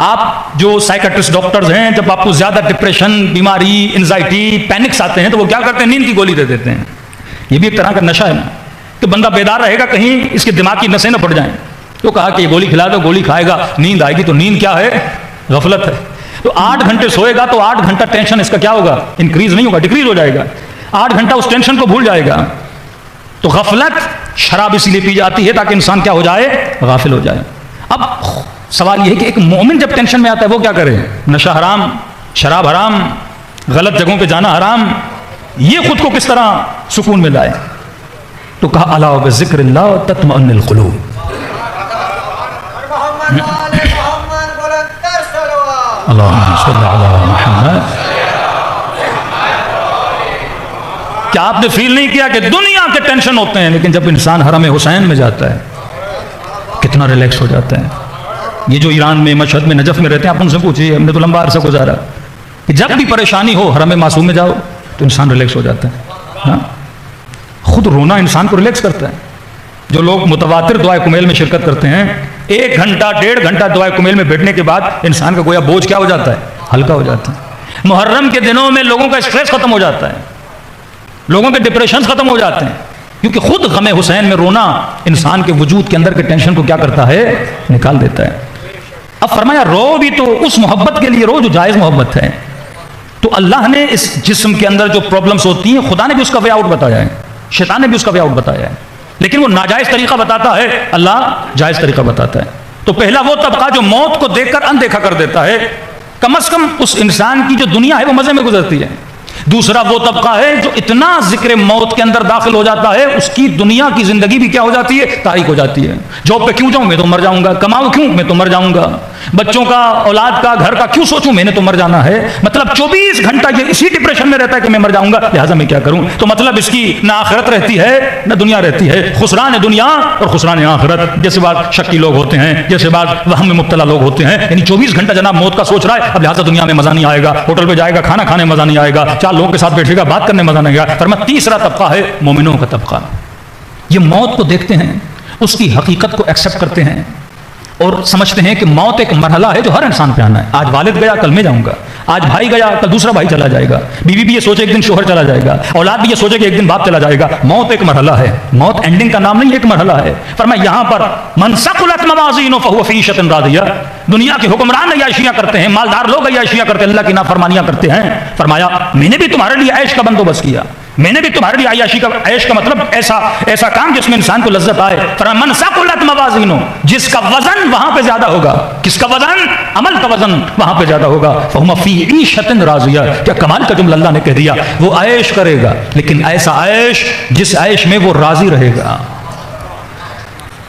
آپ جو سائیکٹرسٹ ڈاکٹرز ہیں، جب آپ کو زیادہ ڈپریشن، بیماری، انزائٹی، پینکس آتے ہیں تو وہ کیا کرتے ہیں؟ نیند کی گولی دے دیتے ہیں. یہ بھی ایک طرح کا نشہ ہے نا، کہ بندہ بیدار رہے گا کہیں اس کے دماغ کی نسیں نہ پڑ جائیں. تو کہا کہ یہ گولی کھلا دو، گولی کھائے گا نیند آئے گی. تو نیند کیا ہے؟ غفلت ہے. تو 8 گھنٹے سوئے گا تو 8 گھنٹہ ٹینشن اس کا کیا ہوگا؟ انکریز نہیں ہوگا، ڈیکریز ہو جائے گا. 8 گھنٹہ اس ٹینشن کو بھول جائے گا. تو غفلت شراب اسی لیے پی جاتی ہے تاکہ انسان کیا ہو جائے؟ غافل ہو جائے. اب سوال یہ ہے کہ ایک مومن جب ٹینشن میں آتا ہے وہ کیا کرے؟ نشہ حرام، شراب حرام، غلط جگہوں پہ جانا حرام، یہ خود کو کس طرح سکون میں لائے؟ تو کہا الا بذکر اللہ تطمئن القلوب. اللہم صلی علی محمد. کیا آپ نے فیل نہیں کیا کہ دنیا کے ٹینشن ہوتے ہیں لیکن جب انسان حرم حسین میں جاتا ہے کتنا ریلیکس ہو جاتا ہے؟ یہ جو ایران میں، مشہد میں، نجف میں رہتے ہیں، آپ ان سے پوچھیے، ہم نے تو لمبا عرصہ گزارا کہ جب بھی پریشانی ہو حرم معصوم میں جاؤ تو انسان ریلیکس ہو جاتا ہے. خود رونا انسان کو ریلیکس کرتا ہے. جو لوگ متواتر دعائے کمیل میں شرکت کرتے ہیں، 1 گھنٹہ 1.5 گھنٹہ دعائے کمیل میں بیٹھنے کے بعد انسان کا گویا بوجھ کیا ہو جاتا ہے؟ ہلکا ہو جاتا ہے. محرم کے دنوں میں لوگوں کا اسٹریس ختم ہو جاتا ہے، لوگوں کے ڈپریشن ختم ہو جاتے ہیں، کیونکہ خود غم حسین میں رونا انسان کے وجود کے اندر کے ٹینشن کو کیا کرتا ہے؟ نکال دیتا ہے. اب فرمایا رو بھی تو اس محبت کے لیے رو جو جائز محبت ہے. تو اللہ نے اس جسم کے اندر جو پرابلمز ہوتی ہیں خدا نے بھی اس کا وے آؤٹ بتایا ہے، شیطان نے بھی اس کا وے آؤٹ بتایا ہے، لیکن وہ ناجائز طریقہ بتاتا ہے، اللہ جائز طریقہ بتاتا ہے. تو پہلا وہ طبقہ جو موت کو دیکھ کر اندیکھا کر دیتا ہے، کم از کم اس انسان کی جو دنیا ہے وہ مزے میں گزرتی ہے. دوسرا وہ طبقہ ہے جو اتنا ذکر موت کے اندر داخل ہو جاتا ہے اس کی دنیا کی زندگی بھی کیا ہو جاتی ہے؟ تاریک ہو جاتی ہے. جاب پہ کیوں جاؤں؟ میں تو مر جاؤں گا. کماؤں کیوں؟ میں تو مر جاؤں گا. بچوں کا، اولاد کا، گھر کا کیوں سوچوں؟ میں نے تو مر جانا ہے. مطلب 24 گھنٹہ یہ اسی ڈپریشن میں رہتا ہے کہ میں مر جاؤں گا، لہٰذا میں کیا کروں. تو مطلب اس کی نہ آخرت رہتی ہے نہ دنیا رہتی ہے. خسران دنیا اور خسران آخرت. جیسے بعض شکی لوگ ہوتے ہیں، جیسے بعض وہم میں مبتلا لوگ ہوتے ہیں، یعنی 24 گھنٹہ جناب موت کا سوچ رہا ہے، اب لہٰذا دنیا میں مزہ نہیں آئے گا، ہوٹل پہ جائے گا، کھانا کھانے مزہ نہیں آئے گا، 4 لوگوں کے ساتھ بیٹھے گا، بات کرنے مزہ نہیں آئے گا. فرمایا تیسرا طبقہ ہے مومنوں کا طبقہ. یہ موت کو دیکھتے ہیں، اس کی حقیقت کو ایکسیپٹ کرتے ہیں اور سمجھتے ہیں کہ موت ایک مرحلہ ہے جو ہر انسان پہ آنا ہے. آج والد گیا کل میں جاؤں گا، آج بھائی گیا کل دوسرا بھائی چلا جائے گا، بیوی بھی یہ سوچے ایک دن شوہر چلا جائے گا، اولاد بھی یہ سوچے کہ ایک دن باپ چلا جائے گا. موت ایک مرحلہ ہے، موت اینڈنگ کا نام نہیں، ایک مرحلہ ہے. فرمایا یہاں پر من ثقلت موازینہ فہو فی عیشۃ راضیہ. دنیا کے حکمران عیاشیاں کرتے ہیں، مالدار لوگ عیاشیاں کرتے ہیں، اللہ کی نافرمانیاں کرتے ہیں. فرمایا میں نے بھی تمہارے لیے عیش کا بندوبست کیا، میں نے بھی تمہارے لیے عیاشی کا، عیش کا مطلب ایسا کام جس میں انسان کو لذت آئے. فرمایا من ثقلت موازینہ، جس کا وزن وہاں پہ زیادہ ہوگا. کس کا وزن؟ عمل کا وزن وہاں پہ زیادہ ہوگا. فہو فی عیشۃ راضیہ. کیا کمال کا جملہ اللہ نے کہہ دیا. وہ عیش کرے گا لیکن ایسا عیش جس عیش میں وہ راضی رہے گا.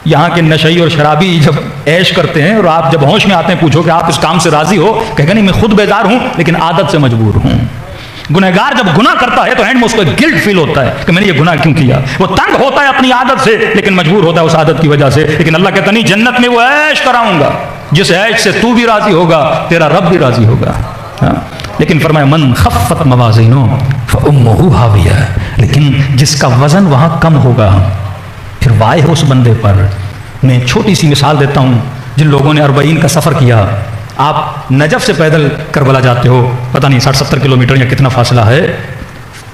یہاں کے نشئی اور شرابی جب عیش کرتے ہیں اور آپ جب ہوش میں آتے ہیں پوچھو کہ آپ اس کام سے راضی ہو، کہے گا نہیں میں خود بیدار ہوں لیکن عادت سے مجبور ہوں۔ گنہگار جب گناہ کرتا ہے تو اینڈ میں اس کو گلٹ فیل ہوتا ہے کہ میں نے یہ گناہ کیوں کیا، وہ تنگ ہوتا ہے اپنی عادت سے لیکن مجبور ہوتا ہے اس عادت کی وجہ سے، لیکن اللہ کہتا نہیں جنت میں وہ عیش کراؤں گا جس عیش سے تو بھی راضی ہوگا تیرا رب بھی راضی ہوگا۔ لیکن فرمایا من خفت موازینہ فامہ ہاویہ، لیکن جس کا وزن وہاں کم ہوگا پھر وائے ہے اس بندے پر۔ میں چھوٹی سی مثال دیتا ہوں، جن لوگوں نے 40 کا سفر کیا، آپ نجف سے پیدل کربلا جاتے ہو، پتہ نہیں 60-70 کلومیٹر یا کتنا فاصلہ ہے،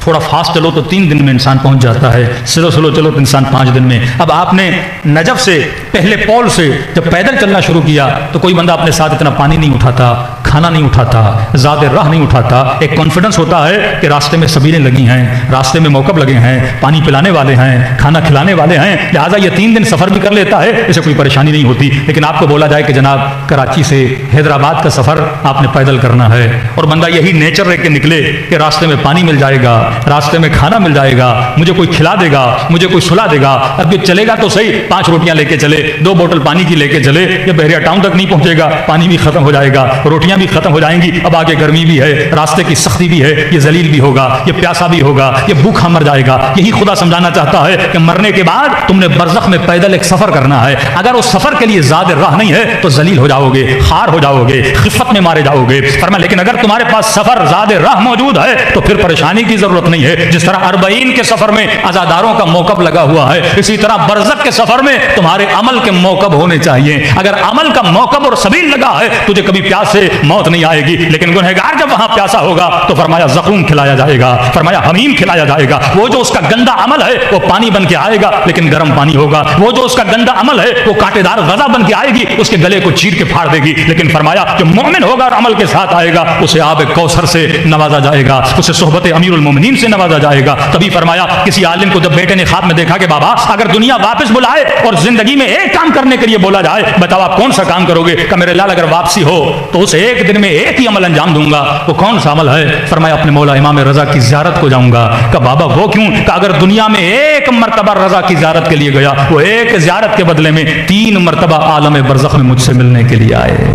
تھوڑا فاسٹ چلو تو 3 دن میں انسان پہنچ جاتا ہے، سلو چلو تو انسان 5 دن میں۔ اب آپ نے نجف سے پہلے پول سے جب پیدل چلنا شروع کیا تو کوئی بندہ اپنے ساتھ اتنا پانی نہیں اٹھاتا، کھانا نہیں اٹھاتا، زیادہ راہ نہیں اٹھاتا، ایک کانفیڈنس ہوتا ہے کہ راستے میں سبیلیں لگی ہیں، راستے میں موقب لگے ہیں، پانی پلانے والے ہیں، کھانا کھلانے والے ہیں، لہٰذا یہ 3 دن سفر بھی کر لیتا ہے، اسے کوئی پریشانی نہیں ہوتی۔ لیکن آپ کو بولا جائے کہ جناب کراچی سے حیدرآباد کا سفر آپ نے پیدل کرنا ہے، اور بندہ یہی نیچر لے کے نکلے کہ راستے میں پانی مل جائے گا، راستے میں کھانا مل جائے گا، مجھے کوئی کھلا دے گا، مجھے کوئی سلا دے گا، اب یہ چلے گا تو صحیح 5 روٹیاں لے کے چلے، 2 بوتل پانی کی لے کے چلے، یہ بحریہ ٹاؤن تک نہیں پہنچے گا، پانی بھی ختم ہو جائے گا، روٹیاں بھی ختم ہو جائیں گی، اب آگے گرمی بھی ہے، راستے کی سختی بھی ہے، یہ ذلیل بھی ہوگا، یہ پیاسا بھی ہوگا، یہ بھوکھا مر جائے گا۔ یہی خدا سمجھانا چاہتا ہے کہ مرنے کے بعد تم نے برزخ میں پیدل ایک سفر کرنا ہے، اگر اس سفر کے لیے زیادہ راہ نہیں ہے تو ذلیل ہو جاؤ گے، خار ہو جاؤ گے، خفت میں مارے جاؤ گے۔ فرمایا لیکن اگر تمہارے پاس سفر زیادہ راہ موجود ہے تو پھر پریشانی کی ضرورت نہیں ہے۔ جس طرح 40 کے سفر میں عزاداروں کا موقف لگا ہوا ہے، اسی طرح برزخ کے سفر میں تمہارے عمل کے موقف ہونے چاہیے۔ اگر عمل کا موقف اور سبیل لگا ہے تجھے کبھی پیاس سے موت نہیں آئے گی، لیکن گنہگار جب وہاں پیاسا ہوگا تو فرمایا زقوم کھلایا جائے گا، فرمایا حمیم کھلایا جائے گا۔ وہ جو اس کا گندا عمل ہے وہ پانی بن کے آئے گا لیکن گرم پانی ہوگا، وہ جو اس کا گندا عمل ہے وہ کانٹے دار غذا بن کے آئے گی، اس کے گلے کو چیر کے پھاڑ دے گی، لیکن فرمایا جو مومن ہوگا اور عمل کے ساتھ آئے گا اسے آب کوثر سے نوازا جائے گا، اسے صحبت امیر المومنین سے نوازا جائے گا۔ تبھی فرمایا کسی عالم کو جب بیٹے نے خواب میں دیکھا کہ بابا اگر دنیا واپس بلائے اور زندگی میں ایک کام کرنے کے لیے بولا جائے بتاؤ آپ کون سا کام کرو گے؟ کہ میرے لال اگر واپسی ہو تو اس ایک دن میں ایک ہی عمل انجام دوں گا، وہ کون سا عمل ہے؟ فرمایا اپنے مولا امام رضا کی زیارت کو جاؤں گا۔ کہ بابا وہ کیوں؟ کہ اگر دنیا میں ایک مرتبہ رضا کی زیارت کے لیے گیا وہ ایک زیارت کے بدلے میں 3 مرتبہ عالم برزخ میں مجھ سے ملنے کے لیے آئے۔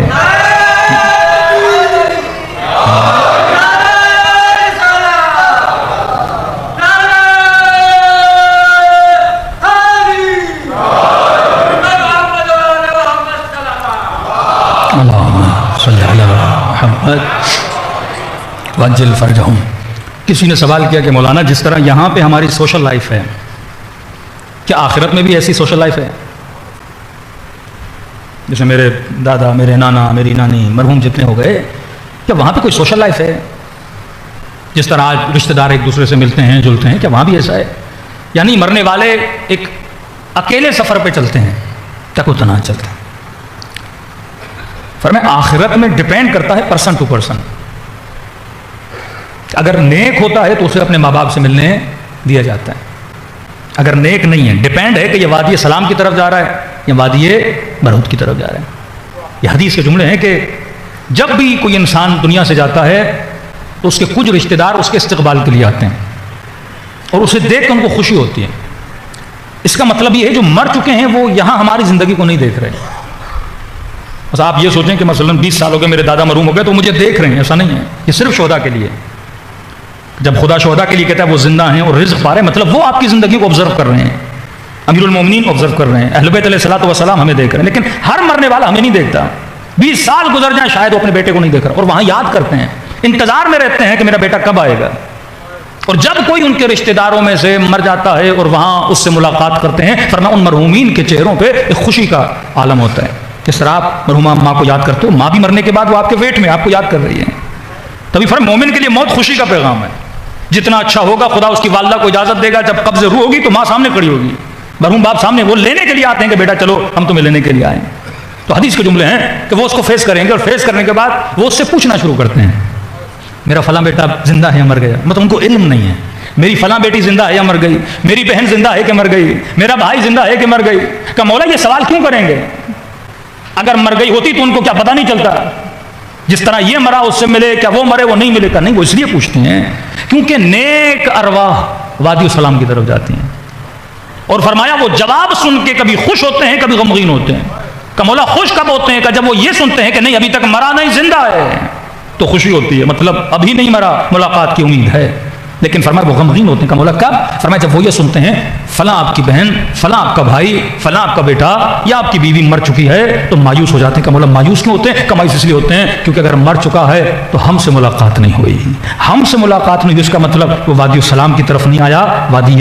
وجل فرجہم۔ کسی نے سوال کیا کہ مولانا جس طرح یہاں پہ ہماری سوشل لائف ہے کیا آخرت میں بھی ایسی سوشل لائف ہے؟ جیسے میرے دادا، میرے نانا، میری نانی مرحوم جتنے ہو گئے، کیا وہاں پہ کوئی سوشل لائف ہے؟ جس طرح آج رشتہ دار ایک دوسرے سے ملتے ہیں جلتے ہیں، کیا وہاں بھی ایسا ہے؟ یعنی مرنے والے ایک اکیلے سفر پہ چلتے ہیں، تک و تنہا چلتے ہیں۔ فرمایا آخرت میں ڈیپینڈ کرتا ہے پرسن ٹو پرسن، اگر نیک ہوتا ہے تو اسے اپنے ماں باپ سے ملنے دیا جاتا ہے، اگر نیک نہیں ہے ڈیپینڈ ہے کہ یہ وادی سلام کی طرف جا رہا ہے یا وادی برہوت کی طرف جا رہا ہے۔ یہ حدیث کے جملے ہیں کہ جب بھی کوئی انسان دنیا سے جاتا ہے تو اس کے کچھ رشتہ دار اس کے استقبال کے لیے آتے ہیں اور اسے دیکھ کر ان کو خوشی ہوتی ہے۔ اس کا مطلب یہ ہے جو مر چکے ہیں وہ یہاں ہماری زندگی کو نہیں دیکھ رہے۔ بس آپ یہ سوچیں کہ مثلا 20 سال ہو گئے میرے دادا مرحوم ہو گئے تو مجھے دیکھ رہے ہیں، ایسا نہیں ہے، یہ صرف شہداء کے لیے۔ جب خدا شہداء کے لیے کہتا ہے وہ زندہ ہیں اور رزق پا رہے ہیں، مطلب وہ آپ کی زندگی کو آبزرو کر رہے ہیں، امیر المومنین آبزرو کر رہے ہیں، اہل بیت علیہ الصلوۃ والسلام ہمیں دیکھ رہے ہیں، لیکن ہر مرنے والا ہمیں نہیں دیکھتا۔ 20 سال گزر جائیں شاید وہ اپنے بیٹے کو نہیں دیکھ رہا، اور وہاں یاد کرتے ہیں، انتظار میں رہتے ہیں کہ میرا بیٹا کب آئے گا۔ اور جب کوئی ان کے رشتہ داروں میں سے مر جاتا ہے اور وہاں اس سے ملاقات کرتے ہیں، فرمایا ان مرحومین کے چہروں پہ ایک خوشی کا عالم ہوتا ہے۔ کس طرح آپ مرحومہ ماں کو یاد کرتے ہو، ماں بھی مرنے کے بعد وہ آپ کے پیٹ میں آپ کو یاد کر رہی ہے، تبھی فرمایا مومن کے لیے موت خوشی کا پیغام ہے۔ جتنا اچھا ہوگا خدا اس کی والدہ کو اجازت دے گا، جب قبض روح ہوگی تو ماں سامنے کھڑی ہوگی، مرحوم باپ سامنے، وہ لینے کے لیے آتے ہیں کہ بیٹا چلو ہم تمہیں لینے کے لیے آئیں۔ تو حدیث کے جملے ہیں کہ وہ اس کو فیس کریں گے، اور فیس کرنے کے بعد وہ اس سے پوچھنا شروع کرتے ہیں میرا فلاں بیٹا زندہ ہے یا مر گیا، مطلب ان کو علم نہیں ہے، میری فلاں بیٹی زندہ ہے یا مر گئی، میری بہن زندہ ہے کہ مر گئی، میرا بھائی زندہ ہے کہ مر گئی۔ کہ مولا یہ سوال کیوں کریں گے؟ اگر مر گئی ہوتی تو ان کو کیا پتہ نہیں چلتا؟ جس طرح یہ مرا اس سے ملے، کیا وہ مرے وہ نہیں ملے؟ کا نہیں، وہ اس لیے پوچھتے ہیں کیونکہ نیک ارواح وادی السلام کی طرف جاتی ہیں۔ اور فرمایا وہ جواب سن کے کبھی خوش ہوتے ہیں کبھی غمگین ہوتے ہیں. کہ مولا خوش کب ہوتے ہیں کہ جب وہ یہ سنتے ہیں کہ نہیں ابھی تک مرا نہیں زندہ ہے تو خوشی ہوتی ہے, مطلب ابھی نہیں مرا, ملاقات کی امید ہے. لیکن فرمایا وہ غمگین ہوتے ہیں کہ مولا کب؟ فرمایا جب وہ یہ سنتے ہیں فلاں آپ کی بہن, فلاں آپ کا بھائی, فلاں آپ کا بیٹا یا آپ کی بیوی مر چکی ہے تو مایوس ہو جاتے ہیں کہ مولا مایوس کیوں ہوتے ہیں؟ کہ مایوس اس لیے ہوتے ہیں کیونکہ اگر مر چکا ہے تو ہم سے ملاقات نہیں ہوئی, ہم سے ملاقات نہیں ہوئی, اس کا مطلب وہ وادی السلام کی طرف نہیں آیا, وادی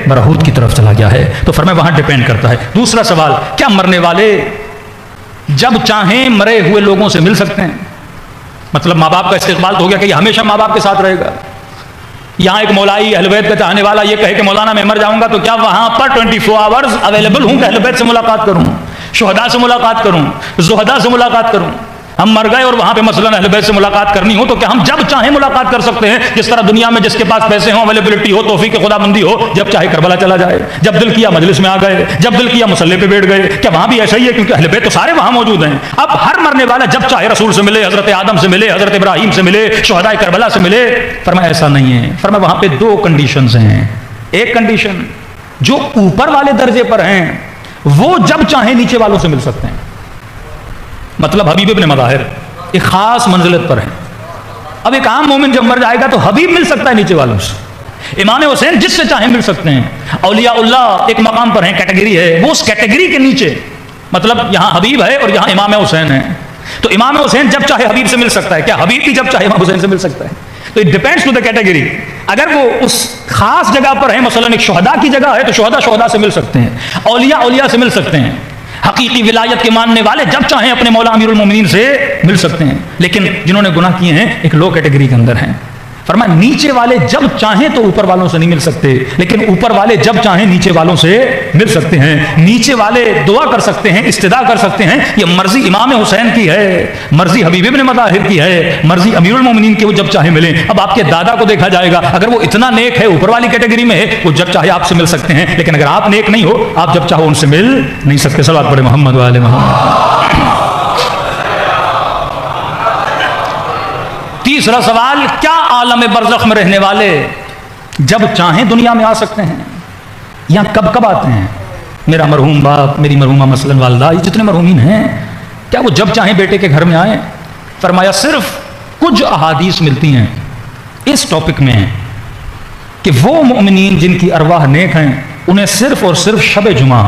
برہوت کی طرف چلا گیا ہے. تو فرمایا وہاں ڈیپینڈ کرتا ہے. دوسرا سوال, کیا مرنے والے جب چاہیں مرے ہوئے لوگوں سے مل سکتے ہیں؟ مطلب ماں باپ کا استقبال تو ہو گیا کہ یہ ہمیشہ ماں باپ کے ساتھ رہے گا. یہاں ایک مولائی اہل بیت کا چاہنے والا یہ کہے کہ مولانا میں مر جاؤں گا تو کیا وہاں پر 24 آورز اویلیبل ہوں کہ اہل بیت سے ملاقات کروں, شہداء سے ملاقات کروں, زہداء سے ملاقات کروں؟ ہم مر گئے اور وہاں پہ مثلا اہل بیت سے ملاقات کرنی ہو تو کیا ہم جب چاہیں ملاقات کر سکتے ہیں؟ جس طرح دنیا میں جس کے پاس پیسے ہوں, اویلیبلٹی ہو, توفیق خدا بندی ہو, جب چاہے کربلا چلا جائے, جب دل کیا مجلس میں آ گئے, جب دل کیا مصلی پہ بیٹھ گئے. کیا وہاں بھی ایسا ہی ہے؟ کیونکہ اہل بیت تو سارے وہاں موجود ہیں. اب ہر مرنے والا جب چاہے رسول سے ملے, حضرت آدم سے ملے, حضرت ابراہیم سے ملے, شہداء کربلا سے ملے. فرمایا ایسا نہیں ہے. فرمایا وہاں پہ 2 کنڈیشنز ہیں. ایک کنڈیشن جو اوپر والے درجے پر ہیں وہ جب چاہیں نیچے والوں سے مل سکتے ہیں. مطلب حبیب ابن مظاہر ایک خاص منزلت پر ہیں. اب ایک عام مومن جب مر جائے گا تو حبیب مل سکتا ہے نیچے والوں سے. امام حسین جس سے چاہیں مل سکتے ہیں. اولیاء اللہ ایک مقام پر ہیں, کیٹیگری ہے, وہ اس کیٹیگری کے نیچے, مطلب یہاں حبیب ہے اور یہاں امام حسین ہے. تو امام حسین جب چاہے حبیب سے مل سکتا ہے. کیا حبیب بھی جب چاہے امام حسین سے مل سکتا ہے؟ تو it depends to the category. اگر وہ اس خاص جگہ پر ہے, مثلا ایک شہداء کی جگہ ہے, تو شہداء سے مل سکتے ہیں, اولیاء سے مل سکتے ہیں. حقیقی ولایت کے ماننے والے جب چاہیں اپنے مولا امیر المومنین سے مل سکتے ہیں. لیکن جنہوں نے گناہ کیے ہیں ایک لو کیٹیگری کے اندر ہیں. فرمایا نیچے والے جب چاہیں تو اوپر والوں سے نہیں مل سکتے, لیکن اوپر والے جب چاہیں نیچے والوں سے مل سکتے ہیں. نیچے والے دعا کر سکتے ہیں, استدعا کر سکتے ہیں. یہ مرضی امام حسین کی ہے, مرضی حبیب ابن مظاہر کی ہے, مرضی امیر المومنین کی, وہ جب چاہیں ملیں. اب آپ کے دادا کو دیکھا جائے گا, اگر وہ اتنا نیک ہے, اوپر والی کیٹیگری میں ہے, وہ جب چاہے آپ سے مل سکتے ہیں. لیکن اگر آپ نیک نہیں ہو, آپ جب چاہو ان سے مل نہیں سکتے. صلوات پڑھے محمد و آل محمد. تیسرا سوال, کیا عالم برزخ میں رہنے والے جب چاہیں دنیا میں آ سکتے ہیں؟ یہاں کب کب آتے ہیں؟ میرا مرحوم باپ, میری مرحومہ مثلاً والدہ, یہ جتنے مرحومین ہیں, کیا وہ جب چاہیں بیٹے کے گھر میں آئیں؟ فرمایا صرف کچھ احادیث ملتی ہیں اس ٹاپک میں کہ وہ مومنین جن کی ارواح نیک ہیں انہیں صرف اور صرف شب جمعہ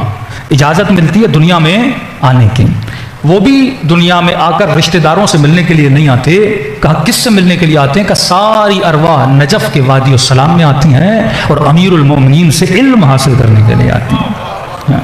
اجازت ملتی ہے دنیا میں آنے کی. وہ بھی دنیا میں آ کر رشتہ داروں سے ملنے کے لیے نہیں آتے. کہا کس سے ملنے کے لیے آتے ہیں؟ کہ ساری ارواح نجف کے وادی السلام میں آتی ہیں اور امیر المومنین سے علم حاصل کرنے کے لیے آتی ہیں.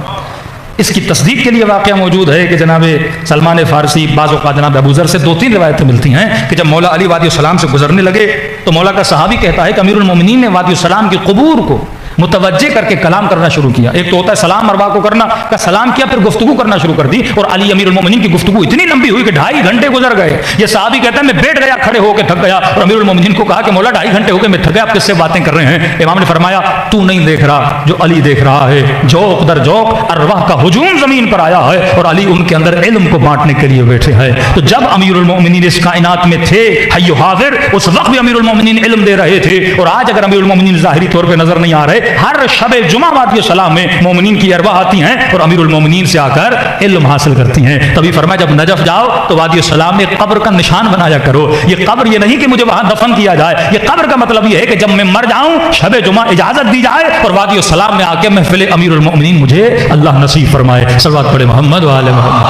اس کی تصدیق کے لیے واقعہ موجود ہے کہ جناب سلمان فارسی, بعض اوقات جناب ابو ذر سے 2-3 روایتیں ملتی ہیں کہ جب مولا علی وادی السلام سے گزرنے لگے تو مولا کا صحابی کہتا ہے کہ امیر المومنین نے وادی السلام کی قبور کو متوجہ کر کے کلام کرنا شروع کیا. ایک تو ہوتا ہے سلام ارواح کو کرنا, کا سلام کیا, پھر گفتگو کرنا شروع کر دی. اور علی امیر المومنین کی گفتگو اتنی لمبی ہوئی کہ 2.5 گھنٹے گزر گئے. یہ صحابی کہتا ہے میں بیٹھ گیا, کھڑے ہو کے تھک گیا, اور امیر المومنین کو کہا کہ مولا 2.5 گھنٹے ہو کے میں تھک گیا, آپ کس سے باتیں کر رہے ہیں؟ امام نے فرمایا تو نہیں دیکھ رہا جو علی دیکھ رہا ہے. جوق در جوق ارواح کا ہجوم زمین پر آیا ہے اور علی ان کے اندر علم کو بانٹنے کے لیے بیٹھے ہیں. تو جب امیر المومنین اس کائنات میں تھے حی و حاضر, اس وقت بھی امیر المومنین علم دے رہے تھے. اور آج اگر امیر المومنین ظاہری طور پہ نظر نہیں آ رہے, ہر شب جمعہ وادی السلام میں مومنین کی ارواح آتی ہیں اور امیر المومنین سے آ کر علم حاصل کرتی ہیں. تبھی فرمایا جب نجف جاؤ تو وادی السلام میں قبر کا نشان بنایا کرو. یہ قبر یہ نہیں کہ مجھے وہاں دفن کیا جائے, یہ قبر کا مطلب یہ ہے کہ جب میں مر جاؤں شب جمعہ اجازت دی جائے اور وادی السلام میں آ کے محفل امیر المومنین مجھے اللہ نصیب فرمائے. صلوات پڑھے محمد و آل محمد.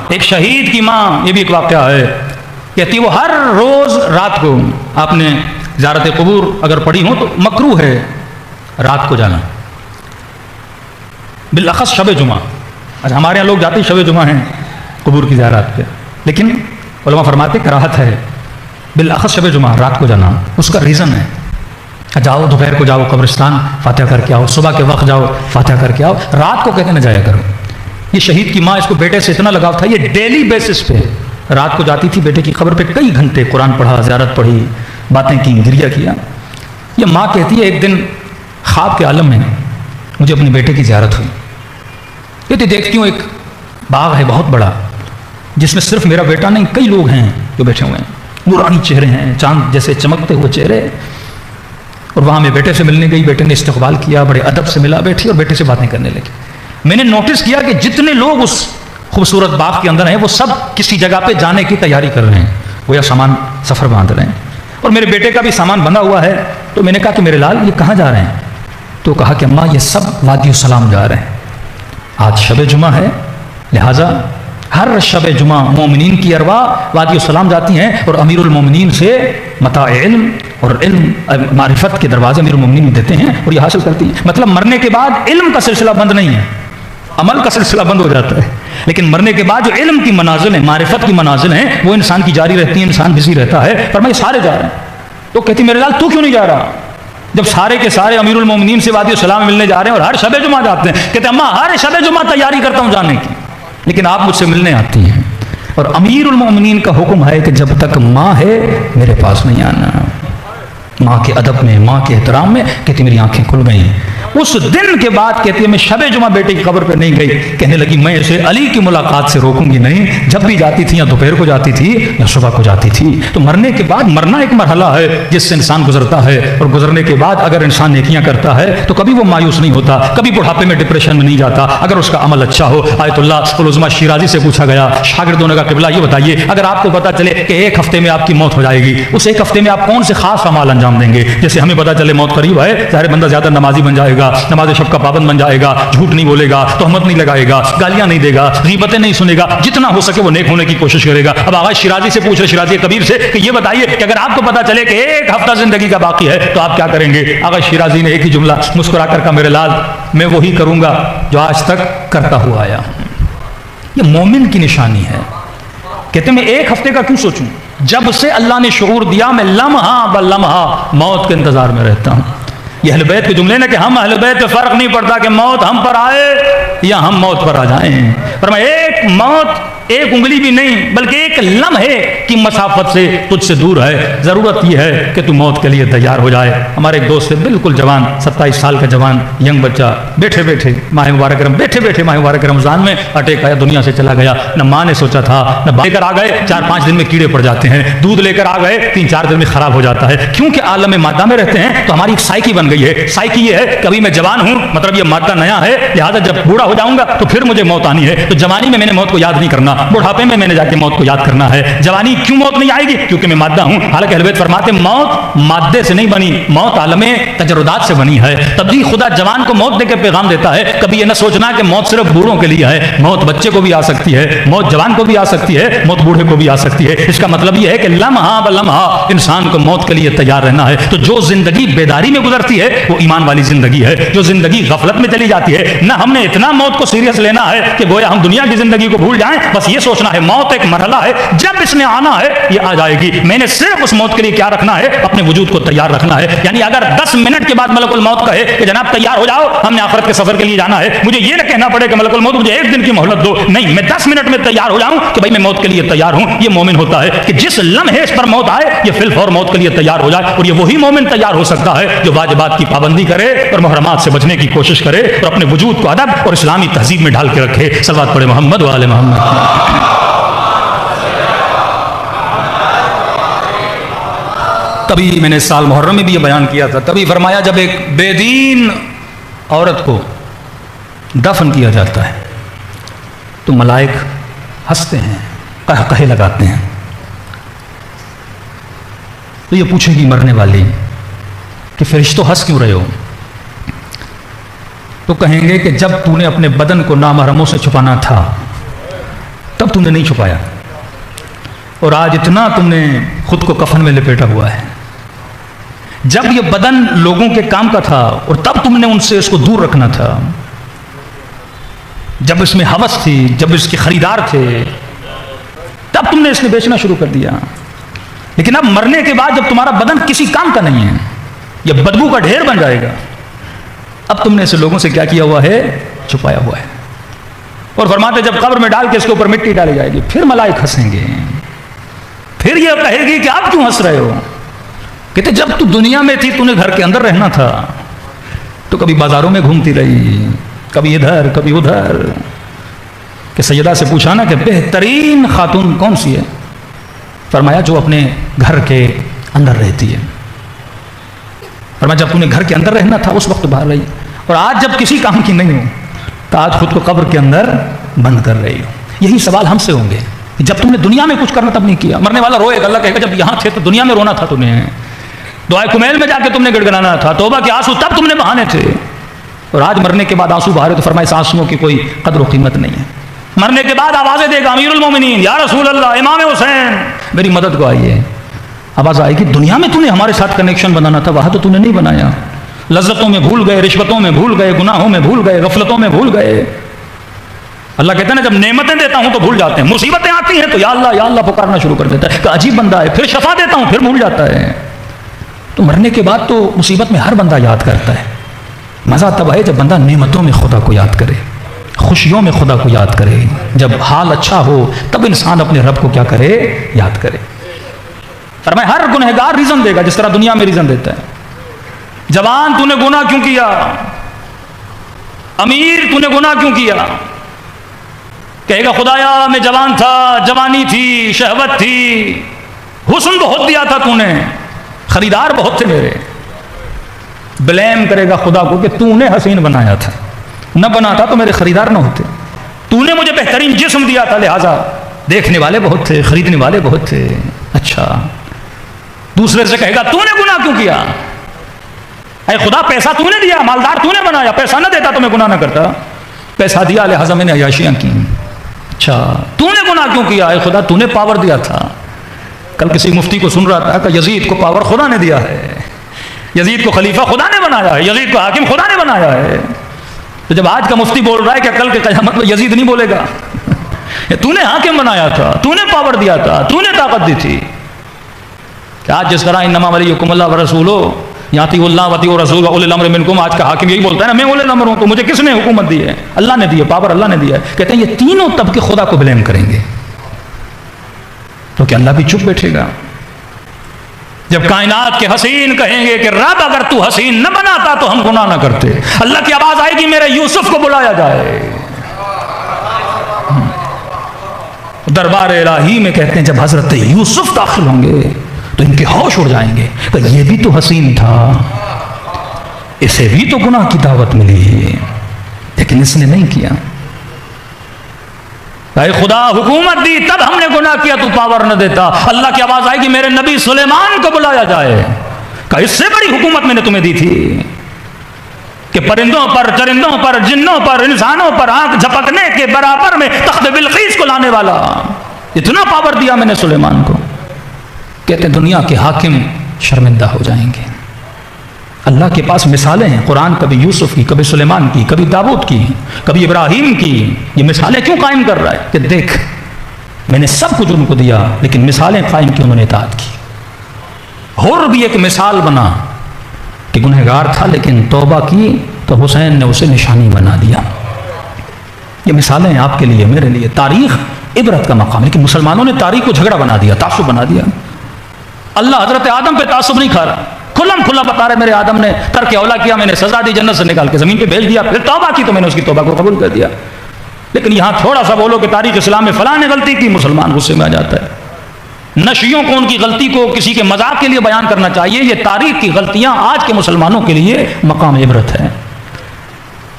ایک شہید کی ماں, یہ بھی ایک واقعہ ہے, کہتی وہ ہر روز رات کو, آپ نے زیارت قبور اگر پڑھی ہو تو مکروہ ہے رات کو جانا, بالاخص شب جمعہ. اچھا ہمارے یہاں لوگ جاتے ہیں شب جمعہ ہیں قبور کی زیارت پہ, لیکن علماء فرماتے کراہت ہے بالاخص شب جمعہ رات کو جانا. اس کا ریزن ہے, جاؤ دوپہر کو جاؤ قبرستان فاتحہ کر کے آؤ, صبح کے وقت جاؤ فاتحہ کر کے آؤ, رات کو کہتے نہ جایا کرو. یہ شہید کی ماں, اس کو بیٹے سے اتنا لگاؤ تھا, یہ ڈیلی بیسس پہ رات کو جاتی تھی بیٹے کی قبر پہ, کئی گھنٹے قرآن پڑھا, زیارت پڑھی, باتیں کی, گریہ کیا. یہ ماں کہتی ہے ایک دن خواب کے عالم میں مجھے اپنے بیٹے کی زیارت ہوئی. کہتی دیکھتی ہوں ایک باغ ہے بہت بڑا, جس میں صرف میرا بیٹا نہیں کئی لوگ ہیں جو بیٹھے ہوئے ہیں, نورانی چہرے ہیں, چاند جیسے چمکتے ہوئے چہرے, اور وہاں میں بیٹے سے ملنے گئی، بیٹے نے استقبال کیا، بڑے ادب سے ملا، بیٹھی اور بیٹے سے باتیں کرنے لگی۔ میں نے نوٹس کیا کہ جتنے لوگ اس خوبصورت باغ کے اندر ہیں وہ سب کسی جگہ پہ جانے کی تیاری کر رہے ہیں، وہ یا سامان سفر باندھ رہے ہیں، اور میرے بیٹے کا بھی سامان بندھا ہوا ہے۔ تو میں نے کہا کہ میرے لال یہ کہاں جا رہے ہیں؟ تو کہا کہ اماں یہ سب وادی السلام جا رہے ہیں، آج شب جمعہ ہے، لہٰذا ہر شب جمعہ مومنین کی ارواح وادی السلام جاتی ہیں اور امیر المومنین سے متاع علم اور علم معرفت کے دروازے امیر المومنین دیتے ہیں اور یہ حاصل کرتی ہیں۔ مطلب مرنے کے بعد علم کا سلسلہ بند نہیں ہے، عمل کا سلسلہ بند ہو جاتا ہے، لیکن مرنے کے بعد جو علم کی منازل ہیں، معرفت کی منازل ہیں، وہ انسان کی جاری رہتی ہیں، انسان بزی رہتا ہے۔ پر میں سارے جا رہے ہیں۔ تو کہتی میرے لال تو کیوں نہیں جا رہا؟ جب سارے کے سارے امیر المومنین سے وادی السلام ملنے جا رہے ہیں اور ہر شب جمعہ جاتے ہیں۔ کہتے اماں ہر شب جمعہ تیاری کرتا ہوں جانے کی، لیکن آپ مجھ سے ملنے آتی ہیں، اور امیر المومنین کا حکم ہے کہ جب تک ماں ہے میرے پاس نہیں آنا۔ ماں کے ادب میں، ماں کے احترام میں کہتی میری آنکھیں کھل گئیں۔ اس دن کے بعد کہتی ہے میں شب جمعہ بیٹے کی قبر پہ نہیں گئی، کہنے لگی میں اسے علی کی ملاقات سے روکوں گی نہیں، جب بھی جاتی تھی یا دوپہر کو جاتی تھی یا صبح کو جاتی تھی۔ تو مرنے کے بعد مرنا ایک مرحلہ ہے جس سے انسان گزرتا ہے، اور گزرنے کے بعد اگر انسان نیکیاں کرتا ہے تو کبھی وہ مایوس نہیں ہوتا، کبھی بڑھاپے میں ڈپریشن میں نہیں جاتا اگر اس کا عمل اچھا ہو۔ آیت اللہ العظمیٰ شیرازی سے پوچھا گیا، شاگردوں نے کہا قبلہ یہ بتائیے اگر آپ کو پتہ چلے کہ ایک ہفتے میں آپ کی موت ہو جائے گی، اس ایک ہفتے میں آپ کون سے خاص اعمال انجام دیں گے؟ جیسے ہمیں پتہ چلے موت قریب ہے، ظاہر بندہ زیادہ نمازی بن جائے گا، نماز شب کا پابند بن جائے گا، جھوٹ نہیں بولے گا، تہمت نہیں لگائے گا، گالیاں نہیں دے گا، غیبتیں نہیں سنے گا، جتنا ہو سکے وہ نیک ہونے کی کوشش کرے گا۔ اب آغا شیرازی سے پوچھ رہے، شیرازی کبیر سے، کہ یہ بتائیے کہ اگر آپ کو پتہ چلے کہ ایک ہفتہ زندگی کا باقی ہے تو آپ کیا کریں گے؟ آغا شیرازی نے ایک ہی جملہ مسکرا کر کہا میرے لال میں وہی کروں گا جو آج تک کرتا ہوا آیا ہوں۔ یہ مومن کی نشانی ہے۔ کہتے ہیں میں ایک ہفتے کا کیوں سوچوں؟ جب سے اللہ نے شعور دیا میں لمحہ بلمحہ موت کے انتظار میں رہتا ہوں۔ یہ اہل بیت کے جملے نے کہ ہم اہل بیت پہ فرق نہیں پڑتا کہ موت ہم پر آئے یا ہم موت پر آ جائیں، پر میں ایک موت ایک انگلی بھی نہیں بلکہ ایک لمحے کی مسافت سے تجھ سے دور ہے، ضرورت یہ ہے کہ تو موت کے لیے تیار ہو جائے۔ ہمارے ایک دوست ہے بالکل جوان، 27 سال کا جوان ینگ بچہ، بیٹھے بیٹھے ماہ مبارک رمضان میں اٹیک آیا، دنیا سے چلا گیا۔ نہ ماں نے سوچا تھا، نہ لے کر آ گئے، 4-5 دن میں کیڑے پڑ جاتے ہیں، دودھ لے کر آ گئے 3-4 دن میں خراب ہو جاتا ہے، کیونکہ عالم مادہ میں رہتے ہیں تو ہماری ایک سائیکی بن گئی ہے۔ سائیکی یہ ہے کہ ابھی میں جوان ہوں، مطلب یہ مادہ نیا ہے، لہٰذا جب بوڑھا ہو جاؤں گا تو پھر مجھے موت آنی ہے، تو جوانی میں نے موت کو یاد نہیں کرنا، بڑھاپے میں نے جا کے موت کو یاد کرنا ہے۔ جوانی کیوں موت نہیں آئے گی؟ کیونکہ میں مادہ ہوں۔ حالانکہ اہل بیت فرماتے موت مادے سے نہیں بنی، موت عالم تجردات سے بنی ہے۔ تبھی خدا جوان کو موت دے کے پیغام دیتا ہے، کبھی یہ نہ سوچنا کہ موت صرف بوڑھوں کے لیے ہے، موت بچے کو بھی آ سکتی ہے، موت جوان کو بھی آ سکتی ہے، موت بوڑھے کو بھی آ سکتی ہے۔ اس کا مطلب یہ ہے کہ لمحہ بلمحہ انسان کو موت کے لیے تیار رہنا ہے۔ تو جو زندگی بیداری میں گزرتی ہے وہ ایمان والی زندگی ہے، جو زندگی غفلت میں چلی جاتی ہے نہ ہم نے اتنا موت کو سیریس لینا ہے کہ گویا ہم دنیا کی زندگی کو بھول جائیں، بس یہ سوچنا ہے موت ایک مرحلہ ہے، جب اس نے آنا ہے یہ آ جائے گی۔ میں نے صرف اس موت کے لیے کیا رکھنا ہے؟ اپنے وجود کو تیار رکھنا ہے۔ یعنی اگر 10 منٹ کے بعد ملک الموت کہے کہ جناب تیار ہو جاؤ ہم نے آخرت کے سفر کے لیے جانا ہے، مجھے یہ نہ کہنا پڑے کہ ملک الموت مجھے 1 دن کی مہلت دو، نہیں میں 10 منٹ میں تیار ہو جاؤں کہ بھائی میں موت کے لیے تیار ہوں۔ یہ مومن ہوتا ہے کہ جس لمحے اس پر موت آئے یہ فی الفور موت کے لیے تیار ہو جائے، اور یہ وہی مومن تیار ہو سکتا ہے جو واجبات کی پابندی کرے اور محرمات سے بچنے کی کوشش کرے اور اپنے وجود کو ادب اور اسلامی تہذیب میں ڈھال کے رکھے۔ صلوات پڑھے محمد و آل محمد۔ تبھی میں نے سال محرم میں بھی یہ بیان کیا تھا، تبھی فرمایا جب ایک بے دین عورت کو دفن کیا جاتا ہے تو ملائک ہنستے ہیں، قہقہے لگاتے ہیں، تو یہ پوچھے گی مرنے والی کہ فرشتوں ہنس کیوں رہے ہو؟ تو کہیں گے کہ جب تو نے اپنے بدن کو نامحرموں سے چھپانا تھا تب تم نے نہیں چھپایا، اور آج اتنا تم نے خود کو کفن میں لپیٹا ہوا ہے۔ جب یہ بدن لوگوں کے کام کا تھا اور تب تم نے ان سے اس کو دور رکھنا تھا، جب اس میں ہوس تھی، جب اس کے خریدار تھے تب تم نے اس نے بیچنا شروع کر دیا، لیکن اب مرنے کے بعد جب تمہارا بدن کسی کام کا نہیں ہے، یہ بدبو کا ڈھیر بن جائے گا، اب تم نے اسے لوگوں سے کیا کیا ہوا ہے؟ چھپایا ہوا ہے۔ اور فرماتے جب قبر میں ڈال کے اس کے اوپر مٹی ڈالی جائے گی پھر ملائک ہنسیں گے، پھر یہ کہے گی کہ آپ کیوں ہنس رہے ہو؟ کہتے جب تو دنیا میں تھی تو نے گھر کے اندر رہنا تھا، تو کبھی بازاروں میں گھومتی رہی، کبھی ادھر کبھی ادھر، کہ سیدہ سے پوچھا نا کہ بہترین خاتون کون سی ہے؟ فرمایا جو اپنے گھر کے اندر رہتی ہے، فرمایا جب تم نے گھر کے اندر رہنا تھا اس وقت باہر رہی، اور آج جب کسی کام کی نہیں ہو تو آج خود کو قبر کے اندر بند کر رہی ہو۔ یہی سوال ہم سے ہوں گے کہ جب تم نے دنیا میں کچھ کرنا تب نہیں کیا۔ مرنے والا روئے گا، اللہ کہے گا جب یہاں تھے تو دنیا میں رونا تھا تمہیں، دعائے کمیل میں جا کے تم نے گڑگڑانا تھا، توبہ کے آنسو تب تم نے بہانے تھے، اور آج مرنے کے بعد آنسو بہارے تو فرمائے اس آنسوؤں کی کوئی قدر و قیمت نہیں ہے۔ مرنے کے بعد آوازیں دے گا امیر المومنین یا رسول اللہ امام حسین میری مدد کو آئیے، آواز آئے گی دنیا میں تو نے ہمارے ساتھ کنیکشن بنانا تھا، وہاں تو تو نے نہیں بنایا، لذتوں میں بھول گئے، رشوتوں میں بھول گئے، گناہوں میں بھول گئے، غفلتوں میں بھول گئے۔ اللہ کہتا ہے نا جب نعمتیں دیتا ہوں تو بھول جاتے ہیں، مصیبتیں آتی ہیں تو یا اللہ پکارنا شروع کر دیتا ہے کہ عجیب بندہ ہے، پھر شفا دیتا ہوں پھر بھول جاتا ہے۔ تو مرنے کے بعد تو مصیبت میں ہر بندہ یاد کرتا ہے، مزہ تب ہے جب بندہ نعمتوں میں خدا کو یاد کرے، خوشیوں میں خدا کو یاد کرے، جب حال اچھا ہو تب انسان اپنے رب کو کیا کرے، یاد کرے۔ فرمائے ہر گنہگار ریزن دے گا جس طرح دنیا میں ریزن دیتا ہے۔ جوان تو نے گناہ کیوں کیا، امیر تو نے گناہ کیوں کیا، کہے گا خدایا میں جوان تھا، جوانی تھی، شہوت تھی، حسن بہت دیا تھا تو نے، خریدار بہت تھے میرے۔ بلیم کرے گا خدا کو کہ تو نے حسین بنایا تھا، نہ بناتا تو میرے خریدار نہ ہوتے، تو نے مجھے بہترین جسم دیا تھا لہٰذا دیکھنے والے بہت تھے، خریدنے والے بہت تھے۔ اچھا دوسرے سے کہے گا تو نے گناہ کیوں کیا، اے خدا پیسہ تو نے دیا، مالدار تو نے بنایا، پیسہ نہ دیتا تو میں گناہ نہ کرتا، پیسہ دیا لہٰذا میں نے عیاشیاں کی۔ اچھا تو نے گناہ کیوں کیا، اے خدا تو نے پاور دیا تھا۔ کل کسی مفتی کو سن رہا تھا کہ یزید کو پاور خدا نے دیا ہے، یزید کو خلیفہ خدا نے بنایا ہے، یزید کو حاکم خدا نے بنایا ہے۔ تو جب آج کا مفتی بول رہا ہے کہ کل کے قیامت میں یزید نہیں بولے گا تو نے حاکم بنایا تھا، تو نے پاور دیا تھا، تو نے طاقت دی تھی، کہ آج جس طرح انما ولیکم اللہ ورسولہ یاتی اللہ وتی رسول اول الامر منکم، آج کا حاکم یہی بولتا ہے نا میں اول الامر ہوں، تو مجھے کس نے حکومت دی ہے، اللہ نے دی ہے، پاور اللہ نے دیا ہے۔ کہتے ہیں یہ تینوں طبقے خدا کو بلیم کریں گے، تو کہ اللہ بھی چپ بیٹھے گا؟ جب کائنات کے حسین کہیں گے کہ رب اگر تو حسین نہ بناتا تو ہم گناہ نہ کرتے، اللہ کی آواز آئے گی میرے یوسف کو بلایا جائے۔ دربار الہی میں کہتے ہیں جب حضرت یوسف داخل ہوں گے تو ان کے ہوش اڑ جائیں گے کہ یہ بھی تو حسین تھا، اسے بھی تو گناہ کی دعوت ملی لیکن اس نے نہیں کیا۔ اے خدا حکومت دی تب ہم نے گناہ کیا، تو پاور نہ دیتا۔ اللہ کی آواز آئے گی میرے نبی سلیمان کو بلایا جائے کہ اس سے بڑی حکومت میں نے تمہیں دی تھی کہ پرندوں پر، چرندوں پر، جنوں پر، انسانوں پر آنکھ جھپکنے کے برابر میں تخت بلقیس کو لانے والا، اتنا پاور دیا میں نے سلیمان کو۔ کہتے ہیں دنیا کے حاکم شرمندہ ہو جائیں گے۔ اللہ کے پاس مثالیں ہیں، قرآن کبھی یوسف کی، کبھی سلیمان کی، کبھی داؤد کی، کبھی ابراہیم کی۔ یہ مثالیں کیوں قائم کر رہا ہے کہ دیکھ میں نے سب کچھ ان کو دیا لیکن مثالیں قائم کی، انہوں نے اطاعت کی۔ حر بھی ایک مثال بنا کہ گنہگار تھا لیکن توبہ کی تو حسین نے اسے نشانی بنا دیا۔ یہ مثالیں ہیں آپ کے لیے، میرے لیے، تاریخ عبرت کا مقام، لیکن مسلمانوں نے تاریخ کو جھگڑا بنا دیا، تعصب بنا دیا۔ اللہ حضرت آدم پہ تعصب نہیں کھا رہا، کھلم کھلا بتا رہے میرے آدم نے ترک اولا کیا، میں نے سزا دی، جنت سے نکال کے زمین پہ بھیج دیا، پھر توبہ کی تو میں نے اس کی توبہ کو قبول کر دیا۔ لیکن یہاں تھوڑا سا بولو کہ تاریخ اسلام میں فلاں نے غلطی کی، مسلمان غصے میں آ جاتا ہے۔ نشیوں کو ان کی غلطی کو کسی کے مذاق کے لیے بیان کرنا چاہیے، یہ تاریخ کی غلطیاں آج کے مسلمانوں کے لیے مقام عبرت ہے۔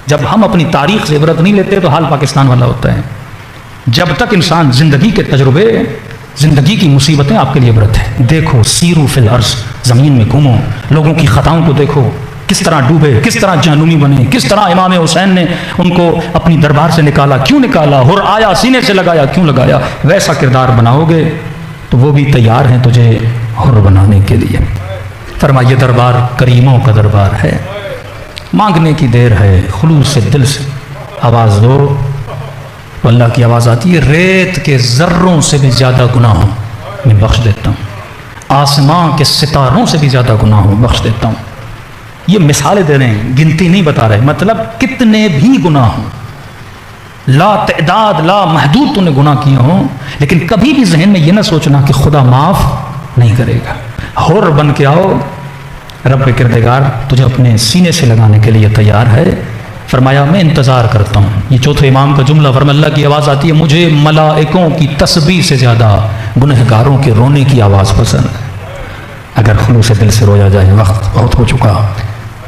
جب ہم اپنی تاریخ سے عبرت نہیں لیتے تو حال پاکستان والا ہوتا ہے۔ جب تک انسان زندگی کے تجربے، زندگی کی مصیبتیں آپ کے لیے عبرت ہے۔ دیکھو سیرو فی الارض، زمین میں گھومو، لوگوں کی خطاؤں کو دیکھو، کس طرح ڈوبے، کس طرح جہنمی بنے، کس طرح امام حسین نے ان کو اپنی دربار سے نکالا، کیوں نکالا، حر آیا سینے سے لگایا، کیوں لگایا۔ ویسا کردار بناؤ گے تو وہ بھی تیار ہیں تجھے حر بنانے کے لیے۔ فرمایا یہ دربار کریموں کا دربار ہے، مانگنے کی دیر ہے، خلوص سے دل سے آواز دو تو اللہ کی آواز آتی ہے، ریت کے ذروں سے بھی زیادہ گناہوں میں بخش دیتا ہوں، آسمان کے ستاروں سے بھی زیادہ گناہوں بخش دیتا ہوں۔ یہ مثالیں دے رہے ہیں، گنتی نہیں بتا رہے، مطلب کتنے بھی گناہ ہوں، لا تعداد لا محدود تو نے گناہ کیے ہوں، لیکن کبھی بھی ذہن میں یہ نہ سوچنا کہ خدا معاف نہیں کرے گا۔ حر بن کے آؤ، رب کردگار تجھے اپنے سینے سے لگانے کے لیے تیار ہے۔ فرمایا میں انتظار کرتا ہوں۔ یہ چوتھے امام کا جملہ، فرمایا اللہ کی آواز آتی ہے، مجھے ملائکوں کی تسبیح سے زیادہ گنہگاروں کے رونے کی آواز پسند ہے۔ اگر خلوص دل سے رویا جائے. وقت بہت ہو چکا،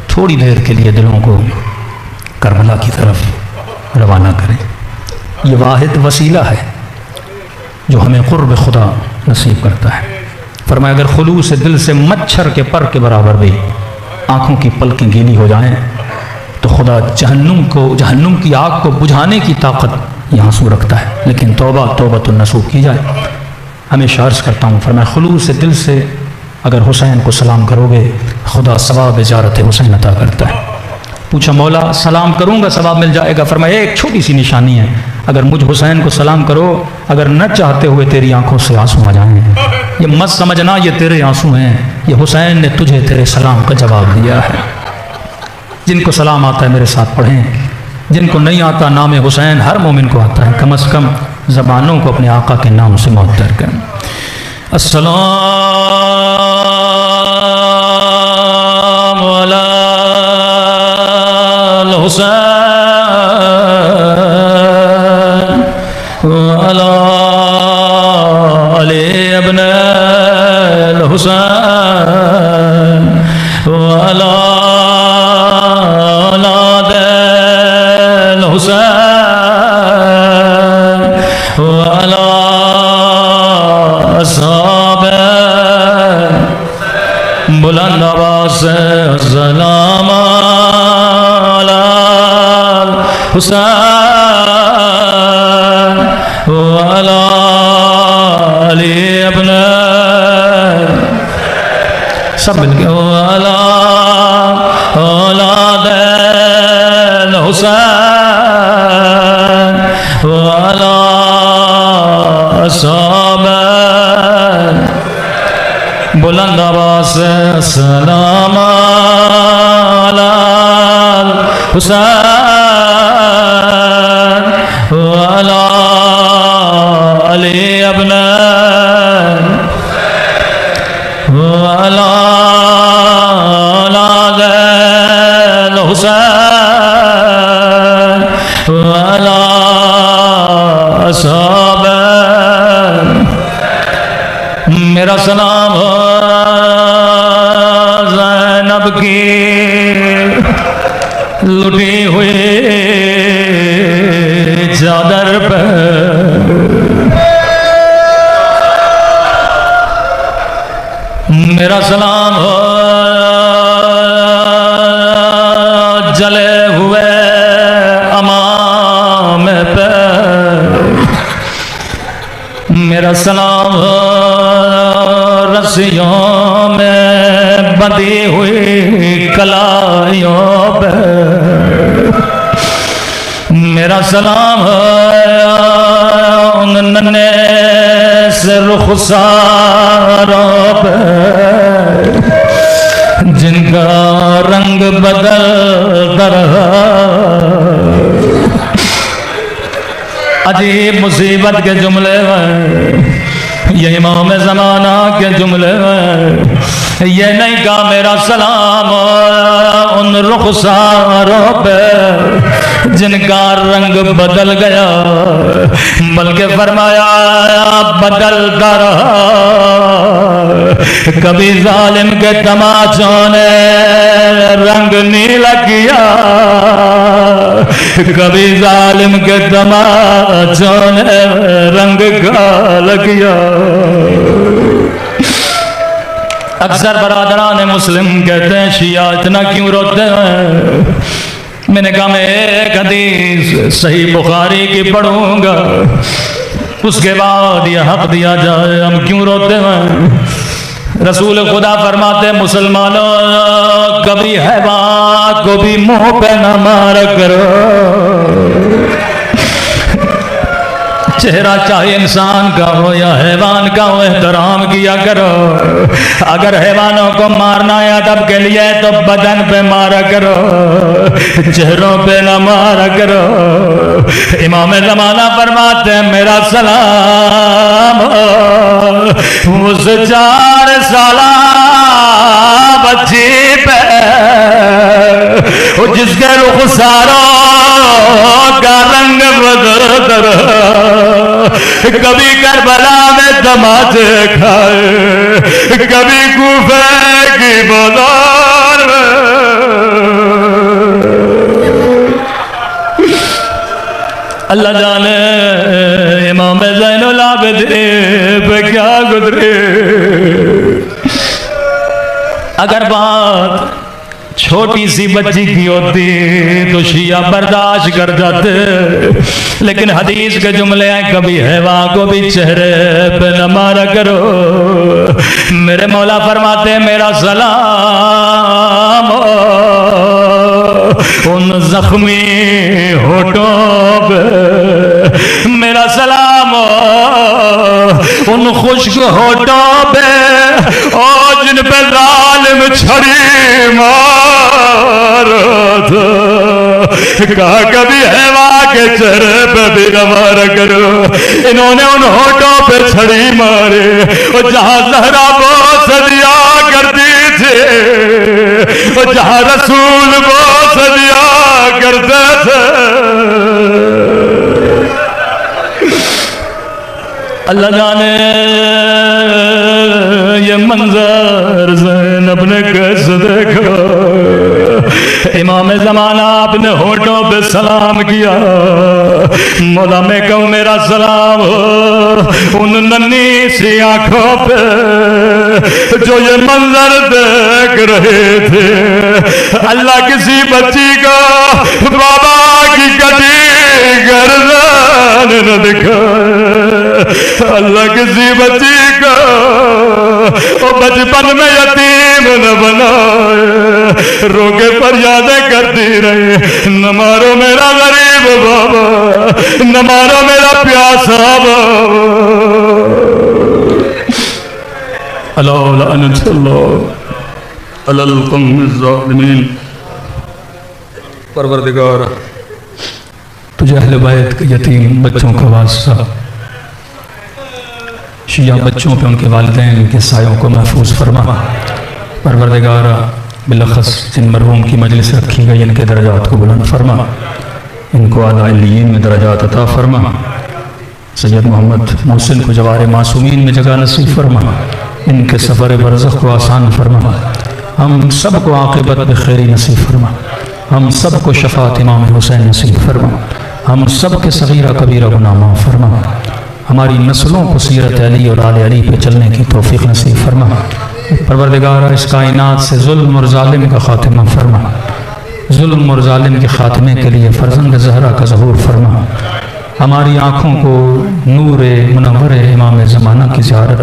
تھوڑی دیر کے لیے دلوں کو کربلا کی طرف روانہ کریں. یہ واحد وسیلہ ہے جو ہمیں قرب خدا نصیب کرتا ہے. فرمایا اگر خلوص دل سے مچھر کے پر کے برابر بھی آنکھوں کی پلکیں گیلی ہو جائیں تو خدا جہنم کی آگ کو بجھانے کی طاقت یہاں سو رکھتا ہے. لیکن توبہ توبۃ النصوح کی جائے. ہمیشہ عرض کرتا ہوں، فرمایا خلوص دل سے اگر حسین کو سلام کرو گے خدا ثواب زیارت حسین عطا کرتا ہے. پوچھا مولا سلام کروں گا ثواب مل جائے گا؟ فرمایا ایک چھوٹی سی نشانی ہے، اگر مجھ حسین کو سلام کرو، اگر نہ چاہتے ہوئے تیری آنکھوں سے آنسو آ جائیں، یہ مت سمجھنا یہ تیرے آنسو ہیں، یہ حسین نے تجھے تیرے سلام کا جواب دیا ہے. جن کو سلام آتا ہے میرے ساتھ پڑھیں، جن کو نہیں آتا نام حسین ہر مومن کو آتا ہے، کم از کم زبانوں کو اپنے آقا کے نام سے معطر کریں. السلام علی الحسین وعلی علی ابن الحسین وعلی اولاد الحسین وعلی اصحاب بلند آواز سے السلام علی الحسین وعلی علی ابن سب مل کے وعلی اولاد الحسین وعلی اصحاب بلند آواز سے السلام علی الحسین وعلی علی ابن وعلی اولاد الحسین وعلی اصحاب. میرا سلام زینب کی لٹی ہوئی چادر پہ، میرا سلام جلے ہوئے امام پہ، میرا سلام رسیوں میں بندھی ہوئی کلائیوں پہ، میرا سلام ان ننے سے رخساروں پہ جن کا رنگ بدل رہا. عجیب مصیبت کے جملے ہیں یہ امام زمانہ کے جملے ہیں. یہ نہیں کہا میرا سلام ان رخساروں پہ جن کا رنگ بدل گیا، بلکہ فرمایا بدلتا رہا. کبھی ظالم کے تماچوں نے رنگ نیلا کیا، کبھی ظالم کے تماچوں نے رنگ کالا کیا. اکثر برادران مسلم کہتے ہیں شیعہ اتنا کیوں روتے ہیں؟ میں نے کہا میں ایک حدیث صحیح بخاری کی پڑھوں گا، اس کے بعد یہ حق دیا جائے ہم کیوں روتے ہیں. رسول خدا فرماتے مسلمانوں کبھی حیوان کو بھی منہ پہ نہ مارا کرو. چہرہ چاہے انسان کا ہو یا حیوان کا ہو احترام کیا کرو. اگر حیوانوں کو مارنا ہے ادب کے لیے تو بدن پہ مارا کرو، چہروں پہ نہ مارا کرو. امام زمانہ فرماتے ہیں میرا سلام اس 4 سالہ بچی پہ جس کے رخساروں کا رنگ بدل کر کبھی کربلا میں تماچے کھائے، کبھی کوفہ کی بازار میں اللہ جانے امام زین العابدین پہ کیا گزرے. اگر بات چھوٹی سی بچی کی ہوتی تو شیعہ برداشت کر جاتے، لیکن حدیث کے جملے ہیں کبھی حیوان کو بھی چہرے پہ نہ مارا کرو. میرے مولا فرماتے ہیں میرا سلام ان زخمی ہونٹوں پہ، میرا سلام ان خشک ہونٹوں پہ اور جن پہ ظالم چھڑی مار تھا. کہا کبھی حیوان کے چہرے پہ بھی نہ مارا کرو. انہوں نے ان ہونٹوں پہ چھڑی مارے اور جہاں زہرا بوس دیا کرتی تھی، اور جہاں رسول بوس دیا کرتے تھے. اللہ جانے یہ منظر زینب نے کیسے دیکھا. امام زمانہ اپنے ہونٹوں پہ سلام کیا. مولا میں کہوں میرا سلام ان ننھی سی آنکھوں پہ جو یہ منظر دیکھ رہے تھے. اللہ کسی بچی کو بابا کی کٹی گردن نہ دکھائے. اللہ کسی بچی کو بچپن میں یتیم نہ بنائے. رو کے فریادیں کرتی رہے نہ مارو میرا غریب بابا، نہ مارو میرا پیاسا بابا. اللہ لعنت اللہ علی القوم الظالمین. پروردگار تجھے اہل بیت کے یتیم بچوں کا واسطہ، شیعہ بچوں پہ ان کے والدین کے سایوں کو محفوظ فرما. پروردگار بلخص جن مرحوم کی مجلس رکھی گئی ان کے درجات کو بلند فرما، ان کو اعلیٰ علیین میں درجات عطا فرما. سید محمد محسن کو جوار معصومین میں جگہ نصیب فرما، ان کے سفر برزخ کو آسان فرما. ہم سب کو عاقبت بخیری نصیب فرما. ہم سب کو شفاعت امام حسین نصیب فرما. ہم سب کے صغیرہ کبیرہ گناہ معاف فرما. ہماری نسلوں کو سیرت علی اور آل علی پہ چلنے کی توفیق نصیب فرما. پروردگار اس کائنات سے ظلم اور ظالم کا خاتمہ فرما. ظلم اور ظالم کے خاتمے کے لیے فرزند زہرا کا ظہور فرما. ہماری آنکھوں کو نور منور امام زمانہ کی زیارت